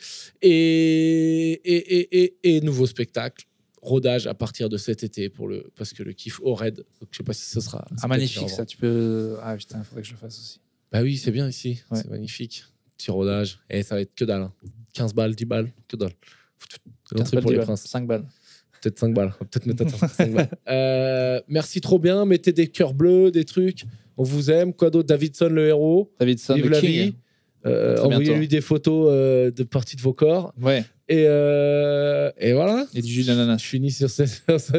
Et nouveau spectacle. Rodage à partir de cet été parce que le kiff au raid. Donc je sais pas si ce sera. Ah, magnifique ça, tu peux. Ah putain, il faudrait que je le fasse aussi. Bah oui, c'est bien ici. Ouais. C'est magnifique. Petit rodage. Et ça va être que dalle. Hein. 15 balles, 10 balles, que dalle. L'entrée pour les princes. 5 balles. Peut-être 5 balles. On va peut-être mettre à 5 balles. Merci trop bien. Mettez des cœurs bleus, des trucs. On vous aime. Quoi d'autre? Davidson, le héros. Davidson, Vive le la king. vie. bientôt. Envoyez-lui des photos de parties de vos corps. Ouais, Et voilà. et du jus d'ananas. Je finis sur cette. Je fais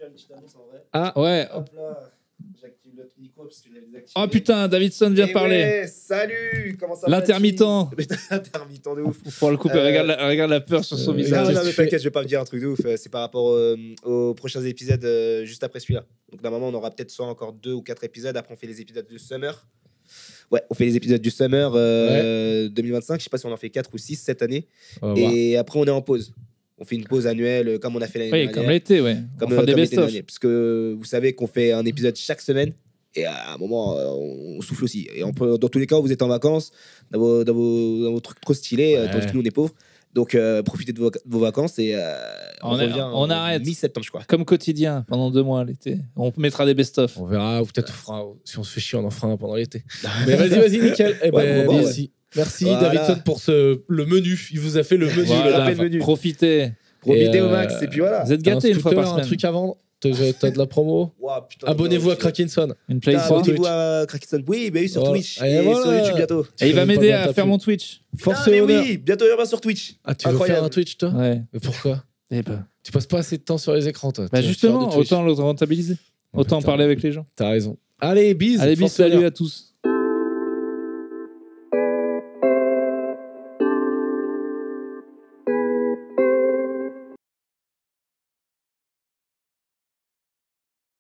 une petite annonce en vrai. Ah, Ouais, Hop là, j'active l'autre micro parce que je l'avais désactivé. Oh putain, Davidson vient Eh parler. ouais, salut, comment ça va? L'intermittent. L'intermittent de ouf. Pour le couper, regarde la peur sur son Non, visage. non, mais t'inquiète, je vais pas me dire un truc de ouf. C'est par rapport aux prochains épisodes juste après celui-là. Donc normalement, on aura peut-être soit encore 2 ou 4 épisodes. Après, on fait les épisodes du Summer. Ouais, on fait les épisodes du Summer 2025. Je sais pas si on en fait 4 ou 6 cette année. Et après, on est en pause. On fait une pause annuelle comme on a fait l'année dernière. Comme l'été, ouais. Comme, Enfin, des comme l'été best-of. dernier. Parce que vous savez qu'on fait un épisode chaque semaine. Et à un moment, on souffle aussi. Et dans tous les cas, vous êtes en vacances, dans vos trucs trop stylés, tandis que nous, on est pauvres. Donc, profitez de vos vacances et on arrête. Mi-septembre, je crois. Comme quotidien, pendant 2 mois l'été. On mettra des best-of. On verra, ou peut-être on fera, si on se fait chier, on en fera un pendant l'été. Mais vas-y, nickel. Eh ben, merci. Merci Davidson pour le menu. Il vous a fait le menu. Voilà, le menu. Profitez. Profitez au max. Et puis voilà. Vous êtes gâtés une fois par un semaine. truc à vendre. T'as de la promo. Wow, putain, Abonnez-vous à Krakenson. Une play sur Twitch. Abonnez-vous à Krakenson. Oui, mais sur Voilà. Twitch. Et Et voilà. sur YouTube bientôt. Et il va Pas m'aider bien à ta faire pub. mon Twitch. Force Ah, et mais honneur. oui, bientôt il va sur Twitch. Ah, tu veux faire Incroyable. un Twitch, toi? Ouais. Mais pourquoi? Eh ben. Tu passes pas assez de temps sur les écrans, toi. Bah Tu vas justement, faire de Twitch. autant le rentabiliser. Autant putain. parler avec les gens. T'as raison. Allez, bis. Allez, bis, Force et honneur. salut à tous.